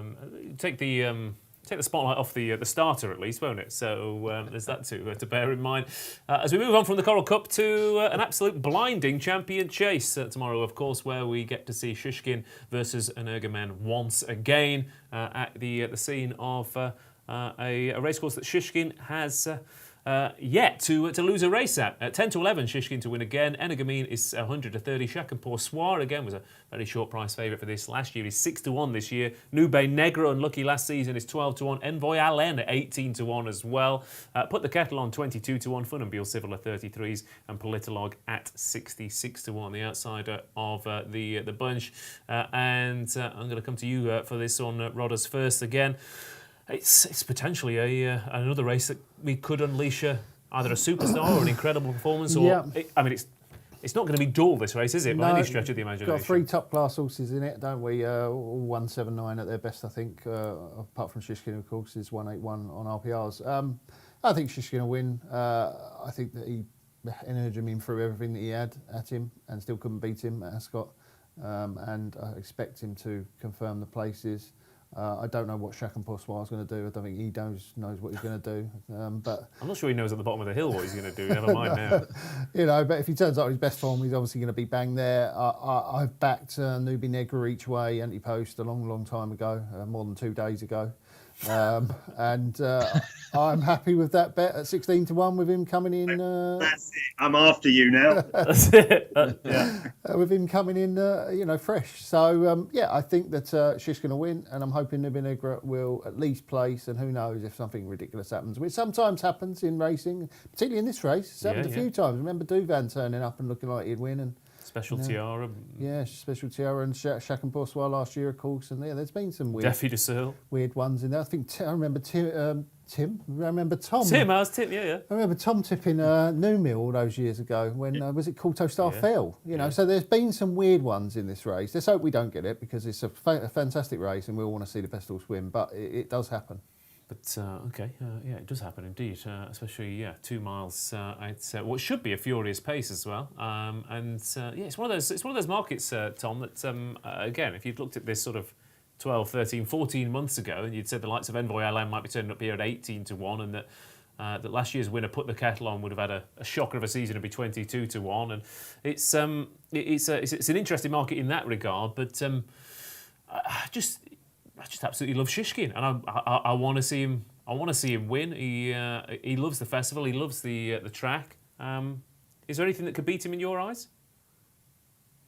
take the spotlight off the starter at least, won't it? So there's that to bear in mind. As we move on from the Coral Cup to an absolute blinding champion chase tomorrow, of course, where we get to see Shishkin versus Energumen once again at the scene of a racecourse that Shishkin has yet to lose a race at. 10-11, Shishkin to win again. Energumen is 100-30. Chacun Pour Soir again was a very short price favourite for this last year. He's 6-1 this year. Nube Negro, unlucky last season, is 12-1. Envoy Allen at 18-1 as well. Put the Kettle on 22-1. Funambule Civil at 33s, and Politolog at 66-1. The outsider of the bunch. And I'm going to come to you for this on Rodders first again. It's potentially another race that we could unleash either a superstar or an incredible performance. Or it's not going to be dull, this race, is it? By any stretch of the imagination. Got 3 top-class horses in it, don't we? All 179 at their best, I think. Apart from Shishkin, of course, is 181 on RPRs. I think Shishkin will win. I think that he energized him through everything that he had at him and still couldn't beat him at Ascot. And I expect him to confirm the places. I don't know what Chacun Pour Soir is going to do. I don't think he knows what he's going to do. But I'm not sure he knows at the bottom of the hill what he's going to do. Never mind now. But if he turns up his best form, he's obviously going to be bang there. I've backed Nube Negra each way, anti-post, a long time ago, more than 2 days ago. And I'm happy with that bet at 16-1 with him coming in. That's it. I'm after you now. That's it. With him coming in, fresh. So, I think that Shishkin will win, and I'm hoping Nube Negra will at least place, and who knows if something ridiculous happens, which sometimes happens in racing, particularly in this race. It's happened a few times. Remember Duvan turning up and looking like he'd win, and Special Tiara. Yeah, Special Tiara and Chacun Pour Soir last year, of course. And there's been some weird ones in there. I think I remember Tim. I remember Tom. I was Tim, yeah. I remember Tom tipping New Mill all those years ago when, was it Coulter Star fell? So there's been some weird ones in this race. Let's hope we don't get it because it's a fantastic race and we all want to see the best horse win, but it does happen. But it does happen indeed, especially 2 miles at what should be a furious pace as well. It's one of those markets, Tom. That again, if you'd looked at this sort of 12, 13, 14 months ago, and you'd said the likes of Envoy LM might be turning up here at 18 to 1, and that last year's winner, Put the Kettle On, would have had a shocker of a season and be 22 to 1. And it's an interesting market in that regard, but I just absolutely love Shishkin, and I want to see him. I want to see him win. He loves the festival. He loves the track. Is there anything that could beat him in your eyes?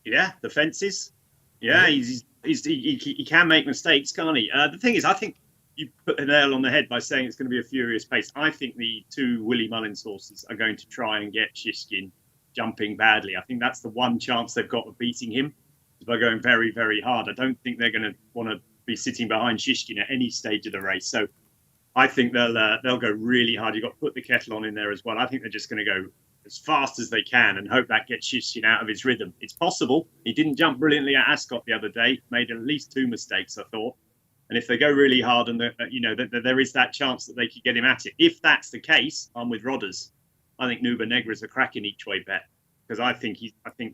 Yeah, the fences. Yeah, he can make mistakes, can't he? The thing is, I think you put the nail on the head by saying it's going to be a furious pace. I think the two Willie Mullins horses are going to try and get Shishkin jumping badly. I think that's the one chance they've got of beating him, is by going very, very hard. I don't think they're going to want to be sitting behind Shishkin at any stage of the race. So I think they'll go really hard. You've got to put the kettle on in there as well. I think they're just going to go as fast as they can and hope that gets Shishkin out of his rhythm. It's possible. He didn't jump brilliantly at Ascot the other day. Made at least 2 mistakes, I thought. And if they go really hard, and there is that chance that they could get him at it. If that's the case, I'm with Rodders. I think Nuba Negra's a cracking each way bet, because I think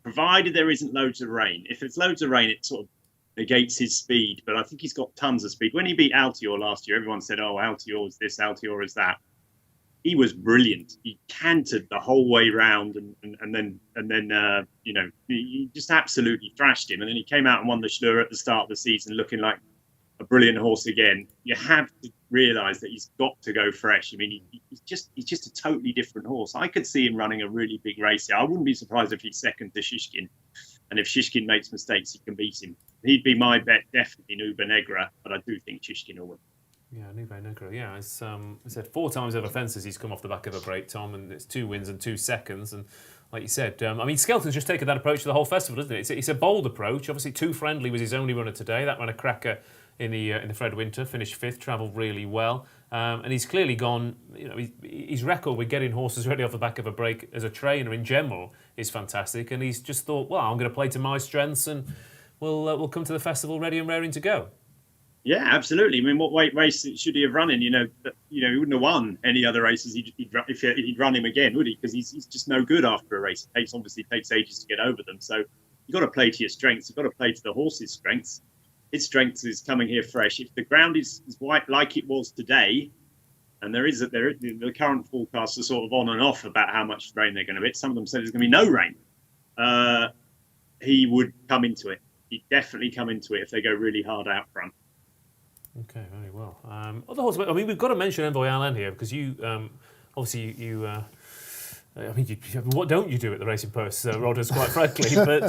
provided there isn't loads of rain. If it's loads of rain, it sort of negates his speed. But I think he's got tons of speed. When he beat Altior last year, everyone said, "Oh, Altior is this, Altior is that." He was brilliant. He cantered the whole way round, and then he just absolutely thrashed him. And then he came out and won the Schlur at the start of the season, looking like a brilliant horse again. You have to realise that he's got to go fresh. I mean, he's just a totally different horse. I could see him running a really big race here. I wouldn't be surprised if he's second to Shishkin, and if Shishkin makes mistakes, he can beat him. He'd be my bet, definitely Nuba Negra, but I do think Shishkin will win. Yeah, Nuba Negra. Yeah, it's I said 4 times over fences he's come off the back of a break, Tom, and it's 2 wins and 2 seconds. And like you said, I mean, Skelton's just taken that approach to the whole festival, isn't it? It's a bold approach. Obviously, Too Friendly was his only runner today. That ran a cracker in the Fred Winter, finished 5th, travelled really well, and he's clearly gone. His record with getting horses ready off the back of a break as a trainer in general is fantastic, and he's just thought, well, I'm going to play to my strengths, and we'll come to the festival ready and raring to go. Yeah, absolutely. I mean, what weight race should he have run in? He wouldn't have won any other races if he'd run him again, would he? Because he's just no good after a race. It obviously takes ages to get over them. So you've got to play to your strengths. You've got to play to the horse's strengths. His strength is coming here fresh. If the ground is white like it was today, and the current forecasts are sort of on and off about how much rain they're going to be. Some of them say there's going to be no rain. He would come into it. He'd definitely come into it if they go really hard out front. Okay, very well. Other horses, I mean, we've got to mention Envoy Allen here, because you, obviously, what don't you do at the Racing Post, Rodders, quite frankly, but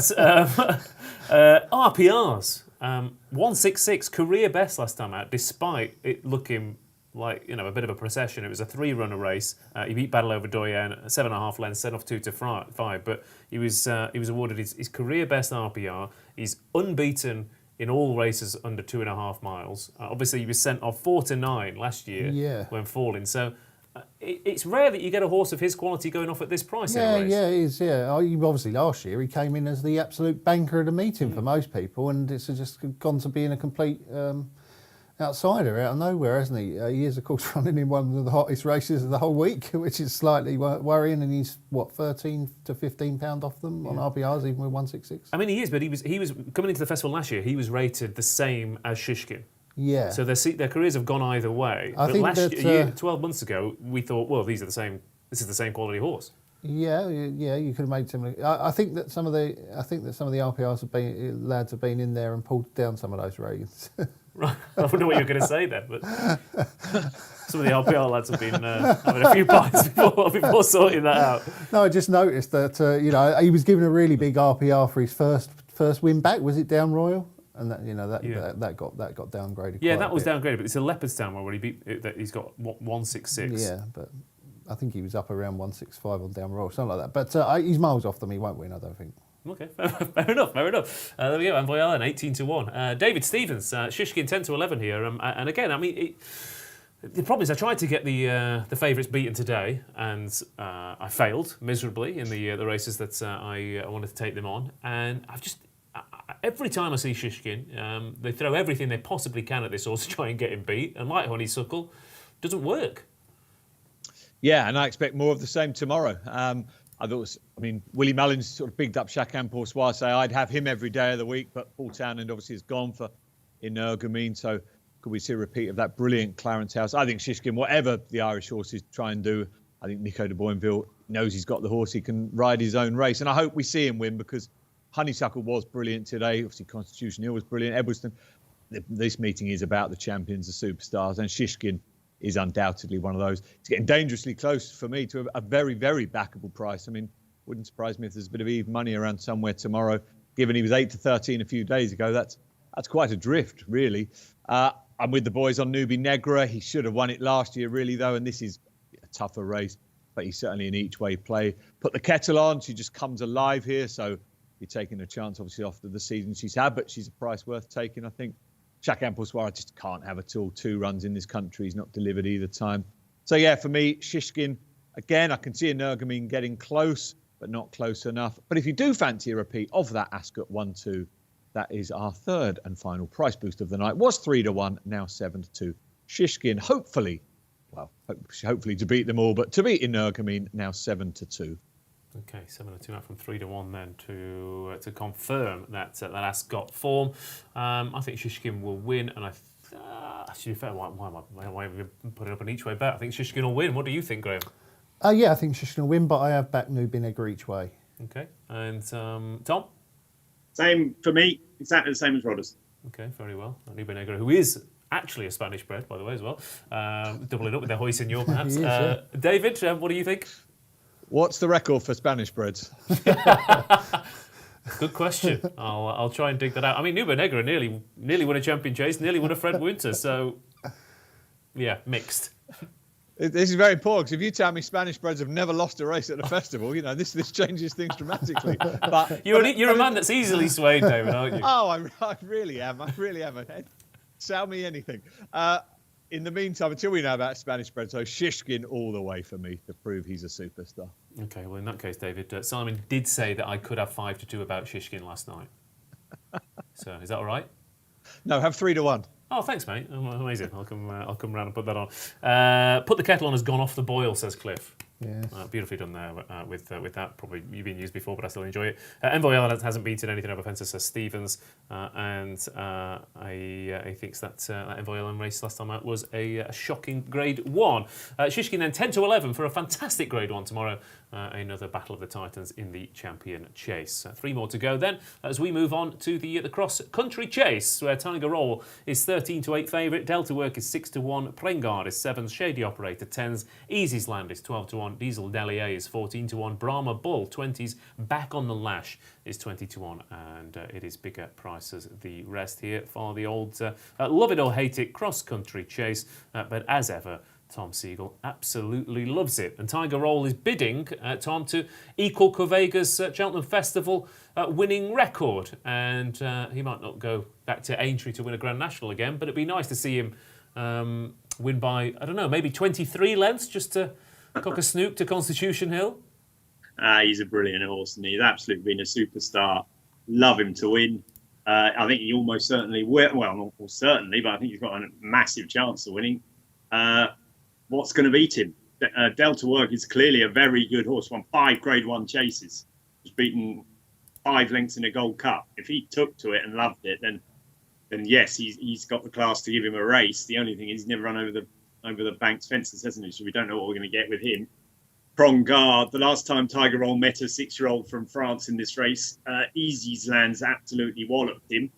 RPRs, 166, career best last time out, despite it looking like, a bit of a procession. It was a 3-runner race. He beat Battle Over Doyen, 7.5 lengths, sent off 2 to 5, but he was awarded his career best RPR. He's unbeaten in all races under 2.5 miles. Obviously, he was sent off 4 to 9 last year when falling. So it's rare that you get a horse of his quality going off at this price in a race. Yeah, it is. Yeah, obviously last year he came in as the absolute banker of the meeting for most people, and it's just gone to being a complete outsider out of nowhere, hasn't he? He is, of course, running in one of the hottest races of the whole week, which is slightly worrying. And he's 13 to 15 pound off them on RPRs, even with 166. I mean, he is, but he was coming into the festival last year. He was rated the same as Shishkin. Yeah. So their careers have gone either way. I think last that, year, 12 months ago, we thought, well, these are the same. This is the same quality horse. Yeah, you could have made similar. I think that some of the RPRs lads have been in there and pulled down some of those ratings. Right. I don't know what you're going to say then, but some of the RPR lads have been having a few pints before sorting that out. No, I just noticed that he was given a really big RPR for his first win back. Was it Down Royal? And that got downgraded. Yeah, that was downgraded, but it's a Leopardstown one where he's got 166. Yeah, but I think he was up around 165 on Down Royal, something like that. But he's miles off them. He won't win, I don't think. Okay, fair enough. There we go, Envoy Allen, 18 to 1. David Stevens, Shishkin 10 to 11 here. And again, I mean, the problem is I tried to get the favourites beaten today, and I failed miserably in the races that I wanted to take them on. And every time I see Shishkin, they throw everything they possibly can at this horse to try and get him beat. And like Honeysuckle, doesn't work. Yeah, and I expect more of the same tomorrow. Willie Mullins sort of bigged up Chacun Pour Soi, say I'd have him every day of the week, but Paul Townend obviously has gone for Energumene. So could we see a repeat of that brilliant Clarence House? I think Shishkin, whatever the Irish horses try and do, I think Nico de Boinville knows he's got the horse. He can ride his own race. And I hope we see him win, because Honeysuckle was brilliant today. Obviously, Constitution Hill was brilliant. Edwardstown. This meeting is about the champions, the superstars, and Shishkin is undoubtedly one of those. It's getting dangerously close for me to a very, very backable price. I mean, wouldn't surprise me if there's a bit of even money around somewhere tomorrow. Given he was 8-13 a few days ago, that's quite a drift, really. I'm with the boys on Nubi Negra. He should have won it last year, really, though, and this is a tougher race, but he's certainly an each-way play. Put the kettle on. She just comes alive here, so you're taking a chance, obviously, after the season she's had, but she's a price worth taking, I think. Jacques Ampoissoir, I just can't have at all. 2 runs in this country. He's not delivered either time. So, yeah, for me, Shishkin, again, I can see Energumene getting close, but not close enough. But if you do fancy a repeat of that Ascot 1-2, that is our third and final price boost of the night. Was 3-1, now 7-2. Shishkin, hopefully to beat them all, but to beat Energumene, now 7-2. Okay, 7-2 out from 3-1 then to confirm that Ascot form. I think Shishkin will win, and actually, why have we put it up an each way bet? I think Shishkin will win. What do you think, Graeme? Yeah, I think Shishkin will win, but I have backed Nubi Negra each way. Okay, and Tom? Same for me, exactly the same as Rodders. Okay, very well. Nubi Negra, who is actually a Spanish bred, by the way, as well. Doubling up with their Hoy Senor, perhaps. David, what do you think? What's the record for Spanish breds? Good question. I'll try and dig that out. I mean, Nubi Negra nearly won a champion chase, nearly won a Fred Winter, so yeah, mixed. This is very important, because if you tell me Spanish breds have never lost a race at a festival, this changes things dramatically. But you're a man that's easily swayed, David, aren't you? Oh, I really am. Sell me anything. In the meantime, until we know about Spanish breds, so Shishkin all the way for me to prove he's a superstar. Okay, well, in that case, David, Simon did say that I could have 5-2 about Shishkin last night. So, is that all right? No, have 3-1. Oh, thanks, mate. Amazing. I'll come round and put that on. Put the kettle on has gone off the boil, says Cliff. Yes. Beautifully done there with that. Probably you've been used before, but I still enjoy it. Envoy hasn't beaten anything over fences, says Stevens, and he thinks that Envoy Island race last time out was a shocking Grade 1. Shishkin then 10-11 for a fantastic Grade 1 tomorrow. Another Battle of the Titans in the Champion Chase. 3 more to go then as we move on to the Cross Country Chase, where Tiger Roll is 13-8 favourite, Delta Work is 6-1, Prengard is 7s, Shady Operator 10s, Easy's Land is 12-1, Diesel Delier is 14-1, Brahma Bull 20s, Back on the Lash is 20-1, and it is bigger prices the rest here for the old love it or hate it Cross Country Chase, but as ever, Tom Segal absolutely loves it. And Tiger Roll is bidding, Tom, to equal Corvega's Cheltenham Festival winning record. And he might not go back to Aintree to win a Grand National again, but it'd be nice to see him win by, I don't know, maybe 23 lengths just to cock a snook to Constitution Hill. He's a brilliant horse, and he's absolutely been a superstar. Love him to win. I think he almost certainly will. Well, not certainly, but I think he's got a massive chance of winning. What's going to beat him? Delta Work is clearly a very good horse. Won 5 Grade 1 chases. Was beaten 5 lengths in a Gold Cup. If he took to it and loved it, then yes, he's got the class to give him a race. The only thing is he's never run over the bank's fences, hasn't he? So we don't know what we're going to get with him. Prongard, the last time Tiger Roll met a 6-year-old from France in this race, Easy's Lands absolutely walloped him.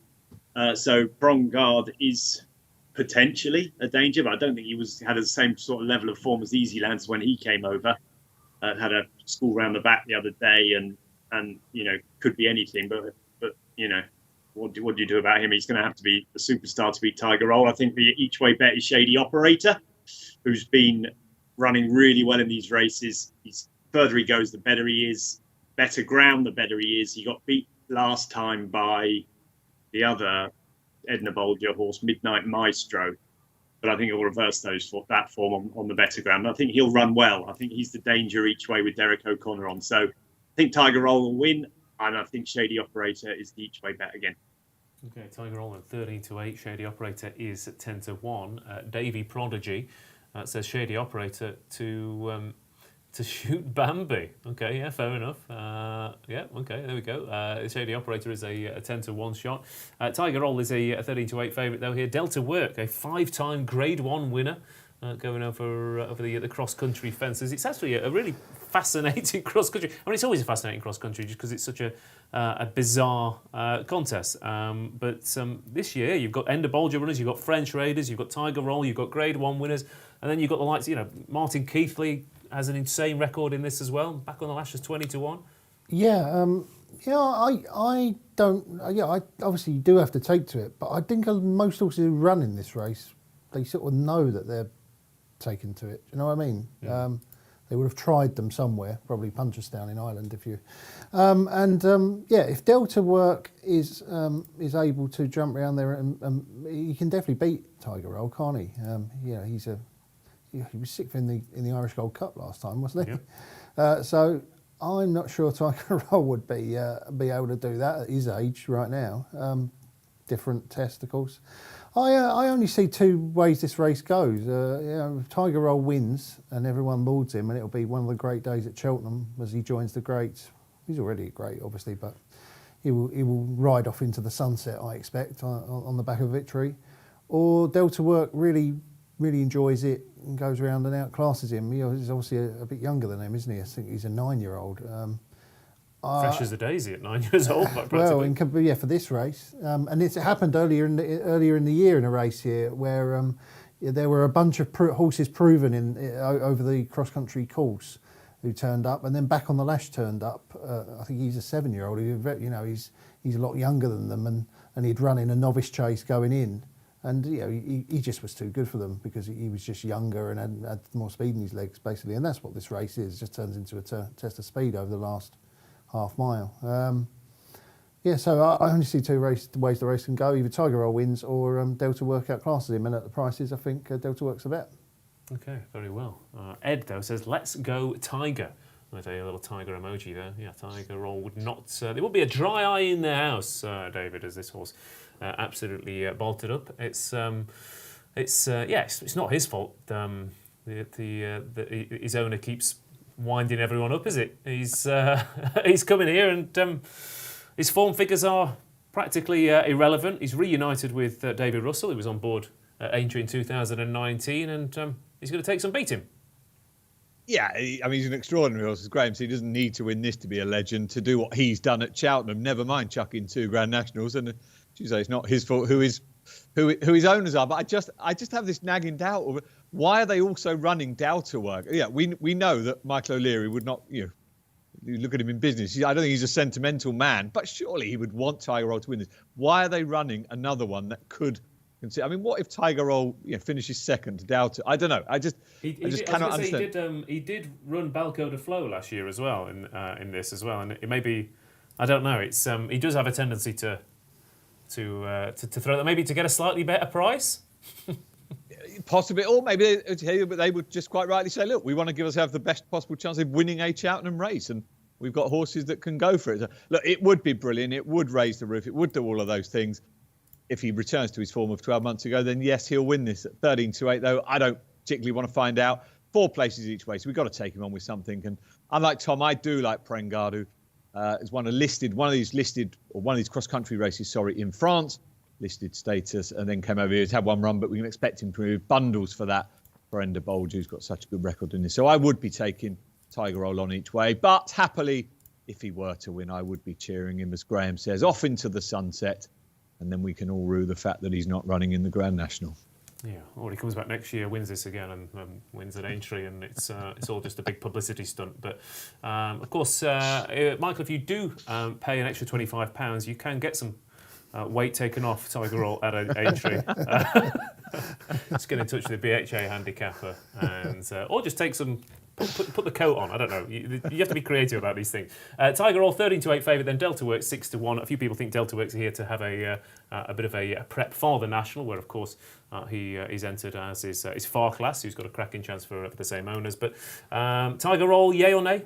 So Prongard is potentially a danger, but I don't think he had the same sort of level of form as Easy Lands when he came over. Had a school round the back the other day, and could be anything. But what do you do about him? He's going to have to be a superstar to beat Tiger Roll. I think the each way bet is Shady Operator, who's been running really well in these races. Further he goes, the better he is. Better ground, the better he is. He got beat last time by the other Edna Bolger horse, Midnight Maestro, but I think he'll reverse that form on the better ground. I think he'll run well. I think he's the danger each way with Derek O'Connor on. So I think Tiger Roll will win, and I think Shady Operator is the each way bet again. Okay, Tiger Roll at 13-8. Shady Operator is at 10-1. Davy Prodigy says Shady Operator to to shoot Bambi. Okay, yeah, fair enough. Yeah, okay, there we go. Shady Operator is a 10-1 shot. Tiger Roll is a 13-8 favourite though here. Delta Work, a 5-time Grade 1 winner. Going over the cross-country fences. It's actually a really fascinating cross-country. I mean, it's always a fascinating cross-country just because it's such a bizarre contest. But this year, you've got Ender Bolger runners, you've got French Raiders, you've got Tiger Roll, you've got Grade 1 winners, and then you've got the likes, Martin Keithley has an insane record in this as well. Back on the lash was 20-1. Yeah, I don't. I obviously you do have to take to it, but I think most horses who run in this race, they sort of know that they're taken to it. Do you know what I mean? Yeah. They would have tried them somewhere, probably Punchestown in Ireland, if you. If Delta Work is able to jump around there, and he can definitely beat Tiger Roll, can't he? He was sixth in the Irish Gold Cup last time, wasn't he? Yeah. So I'm not sure Tiger Roll would be able to do that at his age right now. Different test, of course. I only see two ways this race goes. If Tiger Roll wins and everyone lauds him, and it'll be one of the great days at Cheltenham as he joins the greats. He's already a great, obviously, but he will ride off into the sunset, I expect, on the back of victory. Or Delta Work really enjoys it and goes around and outclasses him. He's obviously a bit younger than him, isn't he? I think he's a 9-year-old. Fresh as a daisy at 9 years old, but practically. Well, for this race, and it's happened earlier in the year in a race here where there were a bunch of horses proven over the cross country course who turned up, and then back on the lash turned up. I think he's a 7-year-old. He's a lot younger than them, and he'd run in a novice chase going in, and he just was too good for them because he was just younger and had more speed in his legs basically, and that's what this race is. It just turns into a test of speed over the last half mile. So I only see two ways the race can go. Either Tiger Roll wins or Delta Work outclasses him, and at the prices, I think Delta Work's a bet. Okay, very well. Ed, though, says, let's go Tiger. I'll tell you a little tiger emoji there. Yeah, Tiger Roll would not... there would be a dry eye in the house, David, as this horse absolutely bolted up. It's not his fault. His owner keeps winding everyone up, is it? He's coming here and his form figures are practically irrelevant. He's reunited with David Russell, who was on board Aintree in 2019, and he's going to take some beating. Yeah, he's an extraordinary horse, as Graeme said. He doesn't need to win this to be a legend, to do what he's done at Cheltenham. Never mind chucking 2 Grand Nationals, and you say it's not his fault who his owners are. But I just have this nagging doubt over why are they also running Delta Work? Yeah, we know that Michael O'Leary would not, you look at him in business. I don't think he's a sentimental man, but surely he would want Tiger Roll to win this. Why are they running another one that could consider? I mean, what if Tiger Roll finishes second to Delta? I don't know. I just cannot understand. He did run Balco de Flow last year as well in this as well, and it may be, I don't know. It's he does have a tendency to throw that, maybe to get a slightly better price. Possibly, or maybe they would just quite rightly say, look, we want to give ourselves the best possible chance of winning a Cheltenham race, and we've got horses that can go for it. So, look, it would be brilliant. It would raise the roof. It would do all of those things. If he returns to his form of 12 months ago, then yes, he'll win this at 13-8, though. I don't particularly want to find out. 4 places each way, so we've got to take him on with something. And unlike Tom, I do like Prengard, who has won one of these cross-country races, in France. Listed status, and then came over here to have one run, but we can expect him to move bundles for that for Ender Bolger, who's got such a good record in this. So I would be taking Tiger Roll on each way, but happily, if he were to win, I would be cheering him, as Graeme says, off into the sunset, and then we can all rue the fact that he's not running in the Grand National. Yeah, or he comes back next year, wins this again, and wins at Aintree, and it's all just a big publicity stunt. But of course, Michael, if you do pay an extra £25, you can get some weight taken off Tiger Roll at Aintree. Just get in touch with the BHA handicapper, and or just take some. Put the coat on. I don't know. You have to be creative about these things. Tiger Roll 13-8 favourite. Then Delta Works 6-1. A few people think Delta Works are here to have a bit of a prep for the national, where of course he's entered as his far class, who's got a cracking chance for the same owners. But Tiger Roll, yay or nay?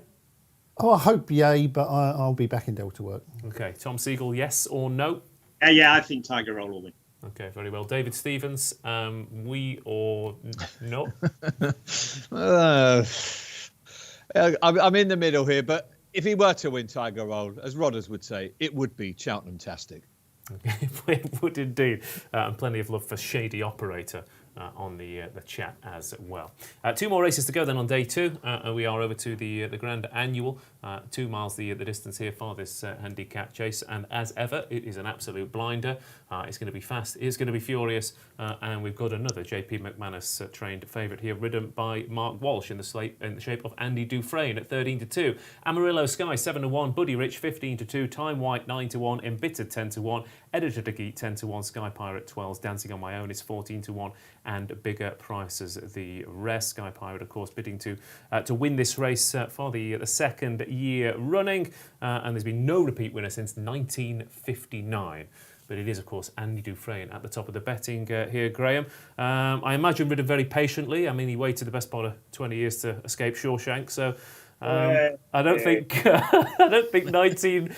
Oh, I hope yay, but I'll be back in Delta Work. Okay, Tom Segal, yes or no? Yeah, I think Tiger Roll will win. Okay, very well. David Stevens, we or no? I'm in the middle here, but if he were to win Tiger Roll, as Rodders would say, it would be Cheltenham-tastic. It would indeed. And plenty of love for Shady Operator on the chat as well. 2 more races to go then on day 2. We are over to the Grand Annual. 2 miles the distance here for this handicap chase. And as ever, it is an absolute blinder. It's going to be fast. It's going to be furious. And we've got another JP McManus trained favourite here, ridden by Mark Walsh in the shape of Andy Dufreyne at 13-2. Amarillo Sky 7-1. Buddy Rich 15-2. Time White 9-1. Embittered 10-1. Editor de Geet 10-1. Sky Pirate 12s. Dancing on My Own is 14-1. And bigger prices the rest. Sky Pirate, of course, bidding to win this race for the second year running. And there's been no repeat winner since 1959. But it is, of course, Andy Dufreyne at the top of the betting here, Graeme. I imagine ridden very patiently. I mean, he waited the best part of 20 years to escape Shawshank. So I don't think 19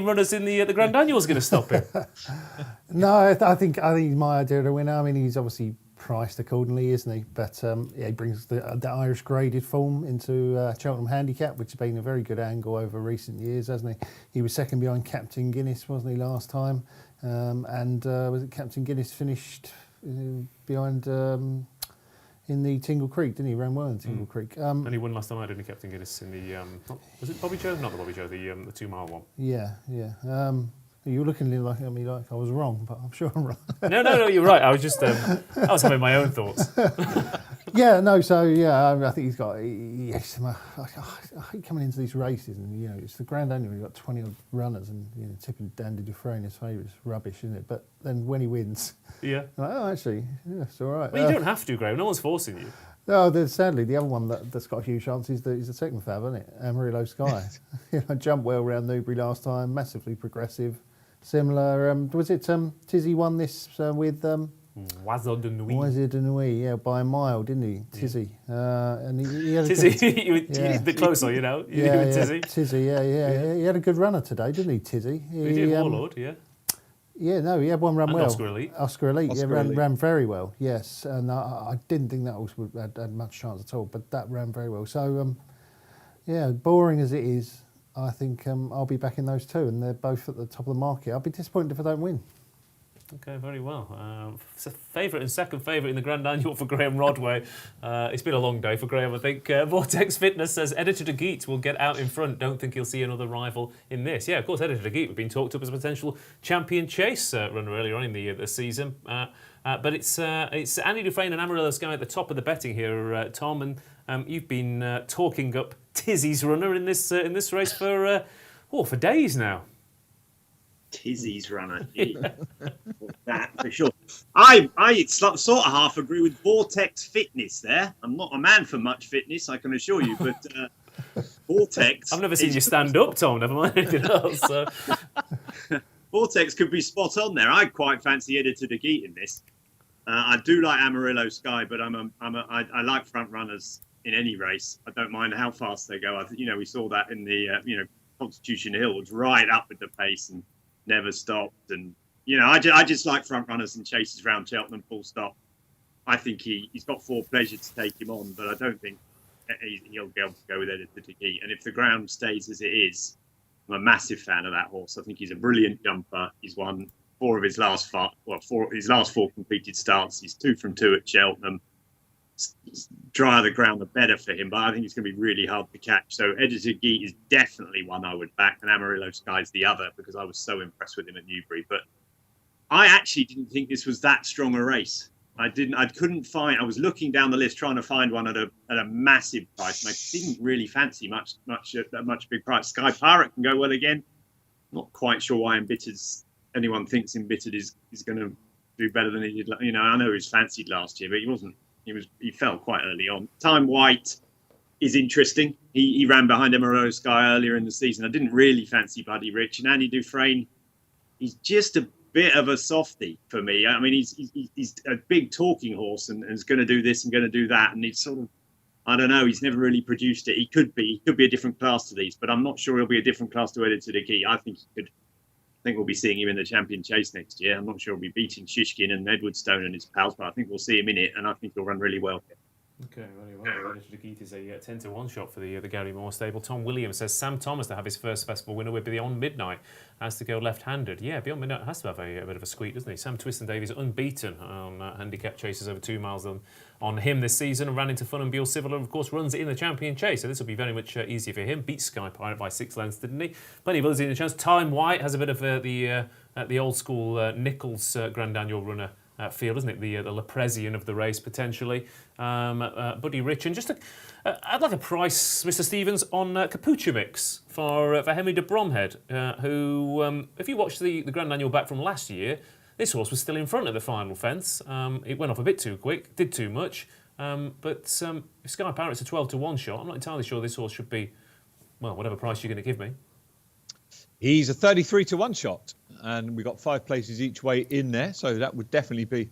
runners in the Grand Annual is going to stop him. No, I think he's my idea of a winner. I mean, he's obviously priced accordingly, isn't he? But he brings the Irish graded form into Cheltenham Handicap, which has been a very good angle over recent years, hasn't he? He was second behind Captain Guinness, wasn't he, last time? And was it Captain Guinness finished behind in the Tingle Creek, didn't he? Ran well in Tingle Creek. And he won last time, didn't he, Captain Guinness, in the... was it Bobby Joe? Not the Bobby Joe, the 2 mile one. Yeah. You were looking like I was wrong, but I'm sure I'm right. No, you're right. I was just, I was having my own thoughts. I think he's got. I hate coming into these races, and it's the Grand Annual. You've got 20 odd runners, and tipping Andy Dufreyne as favourite is rubbish, isn't it? But then when he wins, yeah, actually, it's all right. Well, you don't have to, Graeme. No one's forcing you. No, sadly, the other one that's got a huge chance is the second fab, isn't it? Amarillo Sky. Jumped well around Newbury last time, massively progressive. Similar, was it Tizzy won this with Oiseau de Nuit. Oiseau de Nuit, yeah, by a mile, didn't he, Tizzy? And he had Tizzy, the closer, Tizzy. Tizzy, yeah. He had a good runner today, didn't he, Tizzy? He did, Warlord, yeah. Yeah, no, he had one run and well. Oscar Elite, ran very well, yes. And I didn't think that also had much chance at all, but that ran very well. So, boring as it is, I think I'll be back in those 2, and they're both at the top of the market. I'll be disappointed if I don't win. Okay, very well. Favourite and second favourite in the Grand Annual for Graeme Rodway. It's been a long day for Graeme, I think. Vortex Fitness says Editor de Geet will get out in front. Don't think he'll see another rival in this. Yeah, of course, Editor de Geet have been talked up as a potential champion chase runner earlier on in the season. But it's Andy Dufreyne and Amarillo Sky at the top of the betting here, Tom. And you've been talking up Tizzy's runner in this race for days now. Tizzy's runner, that for sure. I sort of half agree with Vortex Fitness there. I'm not a man for much fitness, I can assure you, but Vortex. I've never seen you stand up, Tom. Never mind anything else. So. Vortex could be spot on there. I quite fancy Editor de Geet in this. I do like Amarillo Sky, but I like front runners in any race. I don't mind how fast they go. We saw that in the Constitution Hill. It was right up with the pace and never stopped. And I just like front runners and chases around Cheltenham. Full stop. I think he's got 4 pleasure to take him on, but I don't think he'll be able to go with Editor de Geet. And if the ground stays as it is, I'm a massive fan of that horse. I think he's a brilliant jumper. He's won 4 of his last 4 completed starts. He's 2 from 2 at Cheltenham. Drier the ground, the better for him, but I think it's going to be really hard to catch. So Editor de Geet is definitely one I would back, and Amarillo Sky is the other, because I was so impressed with him at Newbury. But I actually didn't think this was that strong a race. I couldn't find. I was looking down the list trying to find one at a massive price, and I didn't really fancy much big price. Sky Pirate can go well again. Not quite sure why anyone thinks Embittered is going to do better than he did. I know he was fancied last year, but he wasn't. He fell quite early on. Time White is interesting. He ran behind Amarillo Sky earlier in the season. I didn't really fancy Buddy Rich, and Andy Dufreyne, he's just a bit of a softie for me. I mean, he's a big talking horse and is going to do this and going to do that, and he's sort of, I don't know, he's never really produced it. He could be a different class to these, but I'm not sure he'll be a different class to Editor de Geet. I think we'll be seeing him in the Champion Chase next year. I'm not sure he'll be beating Shishkin and Edwardstone and his pals, but I think we'll see him in it, and I think he'll run really well. Okay, very well. It is a 10 to 1 shot for the Gary Moore stable. Tom Williams says Sam Thomas to have his first festival winner with Beyond Midnight has to go left-handed. Yeah, Beyond Midnight has to have a bit of a squeak, doesn't he? Sam Twiston-Davies unbeaten on handicap chases over 2 miles on him this season, and ran into Fun and Buell Civil, and of course runs it in the champion chase, so this will be very much easier for him. Beat Sky Pirate by 6 lengths, didn't he? Plenty of others in the chance. Time White has a bit of the old school Nichols Grand Annual runner feel, doesn't it? The Lepresian of the race, potentially. Buddy Rich. And I'd like a price, Mr. Stevens, on Capucha Mix for Henry de Bromhead, who, if you watched the Grand Annual back from last year, this horse was still in front at the final fence. It went off a bit too quick, did too much. But Sky Pirate's a 12 to 1 shot. I'm not entirely sure this horse should be, well, whatever price you're going to give me. He's a 33 to 1 shot, and we've got 5 places each way in there, so that would definitely be a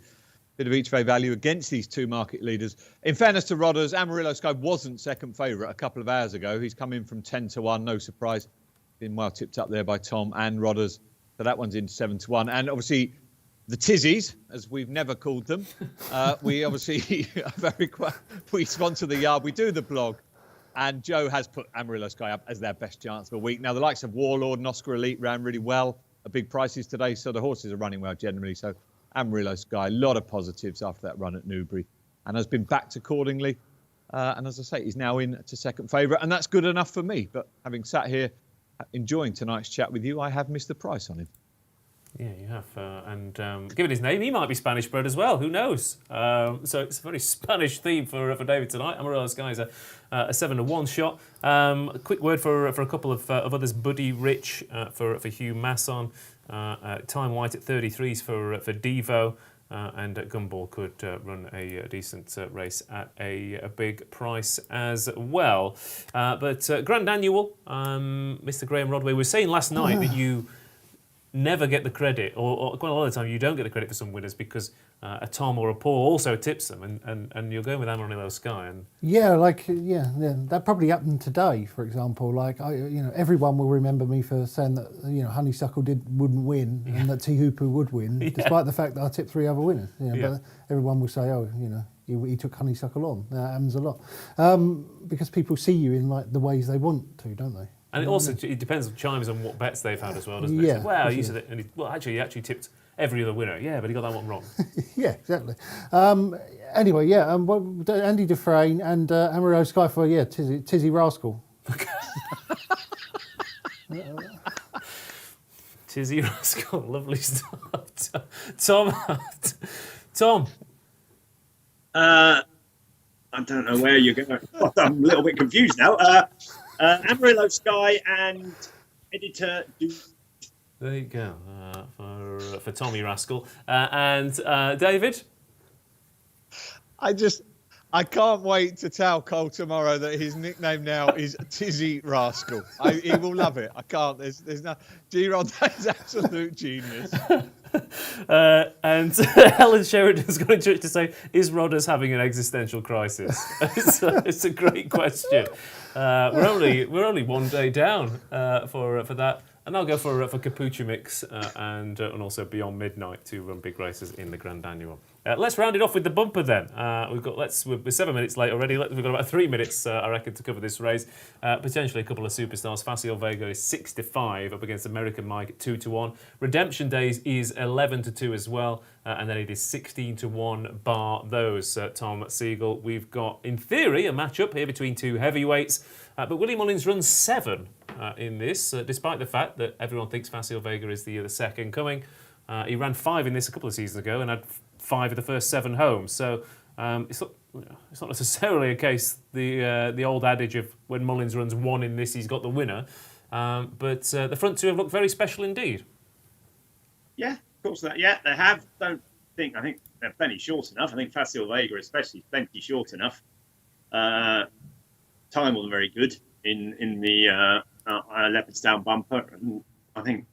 bit of each way value against these 2 market leaders. In fairness to Rodders, Amarillo Sky wasn't second favourite a couple of hours ago. He's come in from 10 to 1, no surprise. Been well tipped up there by Tom and Rodders, so that one's in 7 to 1. And obviously, the Tizzies, as we've never called them, we obviously we sponsor the yard, we do the blog. And Joe has put Amarillo Sky up as their best chance of a week. Now, the likes of Warlord and Oscar Elite ran really well at big prices today, so the horses are running well generally. So Amarillo Sky, a lot of positives after that run at Newbury, and has been backed accordingly. And as I say, he's now in to second favourite, and that's good enough for me. But having sat here enjoying tonight's chat with you, I have missed the price on him. Yeah, you have. And given his name, he might be Spanish bred as well. Who knows? So it's a very Spanish theme for David tonight. Amarillo Sky is a 7 to 1 shot. A quick word for a couple of others. Buddy Rich for Hugh Masson. Time White at 33s for Devo. And Gumball could run a decent race at a big price as well. But Grand Annual, Mr. Graeme Rodway was saying last night that you never get the credit, or quite a lot of the time you don't get the credit for some winners because a Tom or a Paul also tips them, and you're going with Amarillo Sky. And that probably happened today, for example. Like everyone will remember me for saying that Honeysuckle wouldn't win, and that T Hooper would win, despite the fact that I tipped 3 other winners. But everyone will say, he took Honeysuckle on. That happens a lot because people see you in like the ways they want to, don't they? And it depends on chimes on what bets they've had as well, doesn't it? Yeah. So, well, he said it, and he actually tipped every other winner. Yeah, but he got that one wrong. Yeah, exactly. Anyway, Andy Dufreyne and Amarillo Sky for Tizzy Rascal. Tizzy Rascal, lovely stuff. Tom. I don't know where you're going. I'm a little bit confused now. Amarillo Sky and Editor. There you go for Tommy Rascal and David. I can't wait to tell Cole tomorrow that his nickname now is Tizzy Rascal. He will love it. I can't. There's no. G-Rod, that's absolute genius. And Helen Sheridan's got in touch to say, is Rodders having an existential crisis? It's a great question. We're only 1 day down for that. And I'll go for Capucha Mix and also Beyond Midnight to run big races in the Grand Annual. Let's round it off with the bumper then. We're 7 minutes late already. We've got about 3 minutes, I reckon, to cover this race. Potentially a couple of superstars. Facile Vega is 6 to 5 up against American Mike at 2 to 1. Redemption Days is 11 to 2 as well, and then it is 16 to 1 bar those. Tom Segal. We've got, in theory, a matchup here between 2 heavyweights. But Willie Mullins runs 7 in this, despite the fact that everyone thinks Facile Vega is the second coming. He ran 5 in this a couple of seasons ago and had 5 of the first 7 home. So it's not necessarily a case, the old adage of when Mullins runs 1 in this, he's got the winner. But the front 2 have looked very special indeed. Yeah, Of course, they have. I think they're plenty short enough. I think Facile Vega especially plenty short enough. Time wasn't very good in the Leopardstown bumper. And I think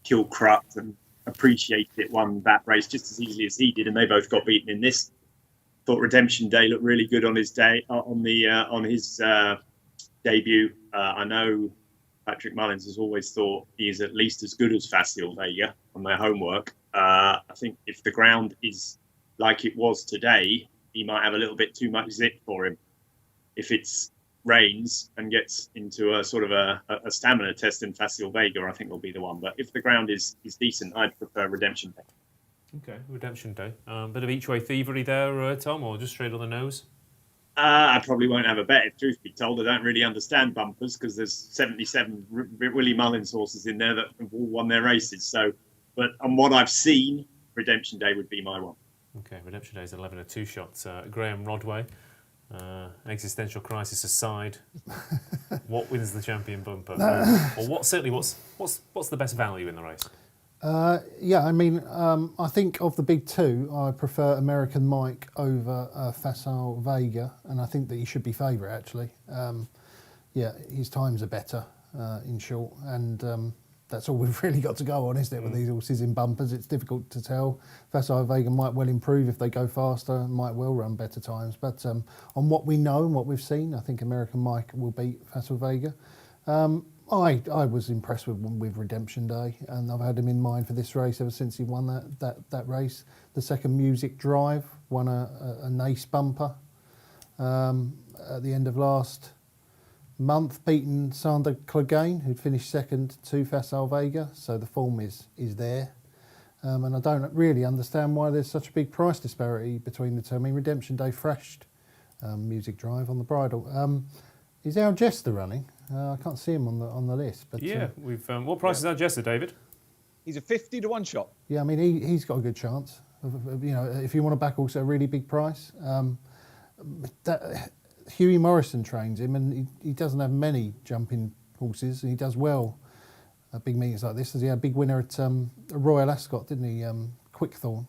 Kilcruft and Appreciated it won that race just as easily as he did, and they both got beaten in this. Thought Redemption Day looked really good on his day on his debut. I know Patrick Mullins has always thought he is at least as good as Facile on their homework. I think if the ground is like it was today, he might have a little bit too much zip for him. If it's rains and gets into a sort of a stamina test in Festival Vega, I think will be the one. But if the ground is decent, I'd prefer Redemption Day. Okay, Redemption Day. Bit of each-way thievery there, Tom, or just straight on the nose? I probably won't have a bet, if truth be told. I don't really understand bumpers because there's 77 Willie Mullins horses in there that have all won their races. So, but on what I've seen, Redemption Day would be my one. Okay, Redemption Day is 11 a 2-shot. Graeme, Rodway, existential crisis aside, what wins the champion bumper? Or what's the best value in the race? I think of the big two, I prefer American Mike over Facile Vega, and I think that he should be favourite actually. His times are better in short, and that's all we've really got to go on, isn't it? With these horses in bumpers, it's difficult to tell. Facile Vega might well improve if they go faster, might well run better times. But on what we know and what we've seen, I think American Mike will beat Facile Vega. I was impressed with Redemption Day, and I've had him in mind for this race ever since he won that race. The second Music Drive won a Nace bumper at the end of last month, beating Sander Clegane, who'd finished second to Facile Vega, so the form is there. And I don't really understand why there's such a big price disparity between the two. I mean, Redemption Day thrashed Music Drive on the bridle. Is our Jester running? I can't see him on the list. But we've. What price is our Jester, David? He's a 50 to 1 shot. Yeah, I mean he's got a good chance. If you want to back also a really big price, Hughie Morrison trains him, and he doesn't have many jumping horses, and he does well at big meetings like this. He had a big winner at Royal Ascot, didn't he? Quickthorn.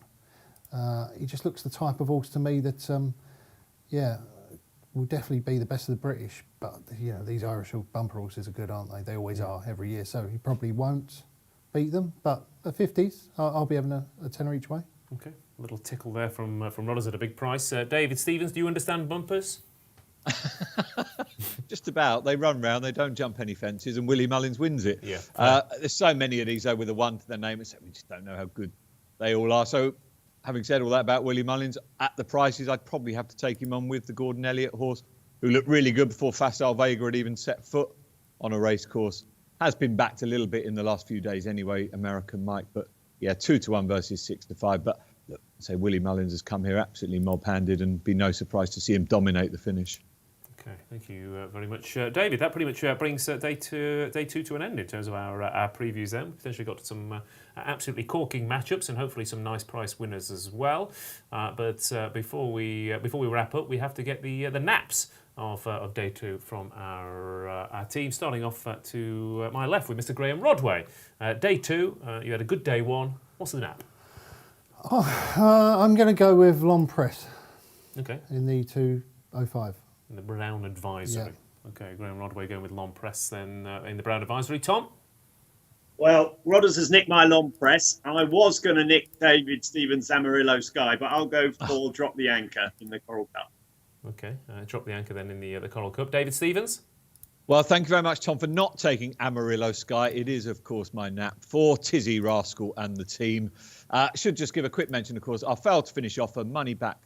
He just looks the type of horse to me that, will definitely be the best of the British. But these Irish bumper horses are good, aren't they? They always are every year. So he probably won't beat them. But at 50s, I'll be having a tenner each way. Okay, a little tickle there from Rodders at a big price. David Stevens, do you understand bumpers? Just about. They run round, they don't jump any fences, and Willie Mullins wins it. Yeah. There's so many of these though with a 1 to their name, so we just don't know how good they all are. So, having said all that about Willie Mullins, at the prices, I'd probably have to take him on with the Gordon Elliott horse, who looked really good before Facile Vega had even set foot on a race course. Has been backed a little bit in the last few days anyway, American Mike. But yeah, 2 to 1 versus 6 to 5. But look, say Willie Mullins has come here absolutely mob-handed, and be no surprise to see him dominate the finish. Okay, thank you very much, David. That pretty much brings day two to an end in terms of our previews. Then we've potentially got some absolutely corking matchups and hopefully some nice price winners as well. But before we wrap up, we have to get the naps of day 2 from our team. Starting off to my left with Mr. Graeme Rodway. Day 2, you had a good day 1. What's the nap? I'm going to go with Long Press. Okay. In the 205. In the Brown Advisory. Yeah. Okay, Graeme Rodway going with Long Press then in the Brown Advisory. Tom? Well, Rodders has nicked my Long Press. I was going to nick David Stevens' Amarillo Sky, but I'll go for Drop the Anchor in the Coral Cup. Okay, Drop the Anchor then in the Coral Cup. David Stevens? Well, thank you very much, Tom, for not taking Amarillo Sky. It is, of course, my nap for Tizzy Rascal and the team. Should just give a quick mention, of course. I failed to finish off a money back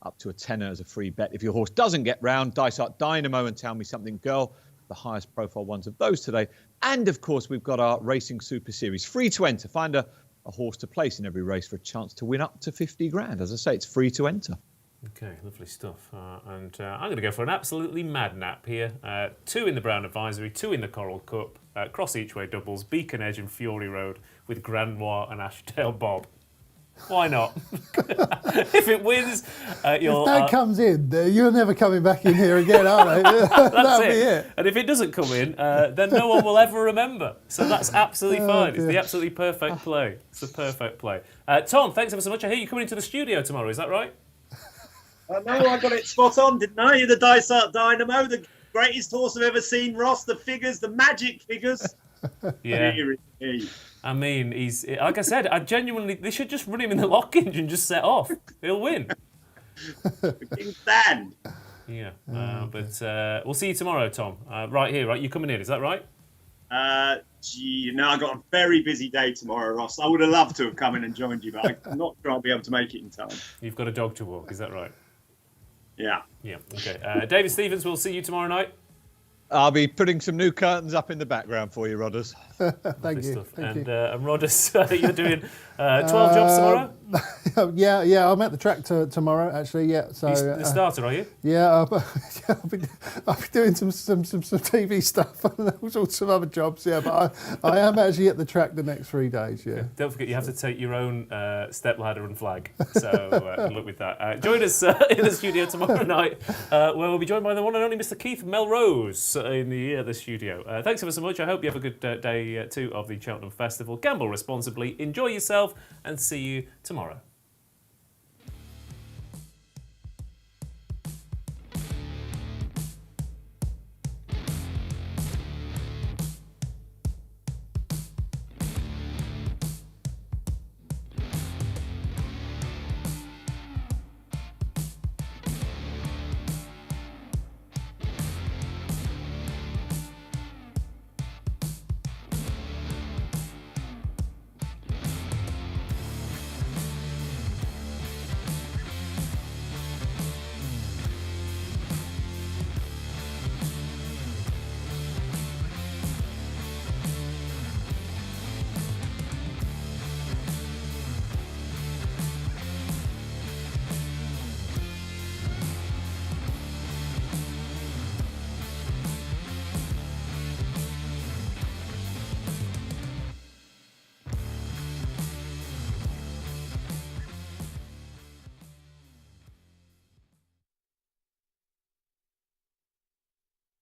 up to a tenner as a free bet. If your horse doesn't get round, Dysart Dynamo and Tell Me Something Girl, the highest profile ones of those today. And of course, we've got our Racing Super Series, free to enter. Find a horse to place in every race for a chance to win up to 50 grand. As I say, it's free to enter. Okay, lovely stuff. And I'm going to go for an absolutely mad nap here. 2 in the Brown Advisory, 2 in the Coral Cup, cross each way doubles, Beacon Edge and Fury Road with Grand Noir and Ashdale Bob. Why not? If it wins, if that comes in, you're never coming back in here again, are they? That'll be it. And if it doesn't come in, then no one will ever remember. So that's absolutely fine. It's the absolutely perfect play. It's the perfect play. Tom, thanks ever so much. I hear you're coming into the studio tomorrow. Is that right? I know, I got it spot on, didn't I? You're the Dysart Dynamo, the greatest horse I've ever seen, Ross. The figures, the magic figures. Yeah. I mean, he's like I said. They should just run him in the lock-hinge and just set off. He'll win. King stand. Yeah, but we'll see you tomorrow, Tom. Right here, right? You're coming in, is that right? I got a very busy day tomorrow, Ross. I would have loved to have come in and joined you, but I'm not sure I'll be able to make it in time. You've got a dog to walk, is that right? Yeah. Yeah. Okay. David Stevens, we'll see you tomorrow night. I'll be putting some new curtains up in the background for you, Rodders. Thank you. Stuff. Thank you. And Rodders, you're doing 12 jobs tomorrow? Yeah, I'm at the track tomorrow, actually, yeah. So You're the starter, are you? Yeah, I'll be doing some TV stuff and all sorts of other jobs, yeah, but I am actually at the track the next 3 days, yeah. Don't forget, you have to take your own step ladder and flag, so good luck with that. Join us in the studio tomorrow night, where we'll be joined by the one and only Mr. Keith Melrose in the studio. Thanks ever so much. I hope you have a good day 2 of the Cheltenham Festival. Gamble responsibly, enjoy yourself, and see you tomorrow.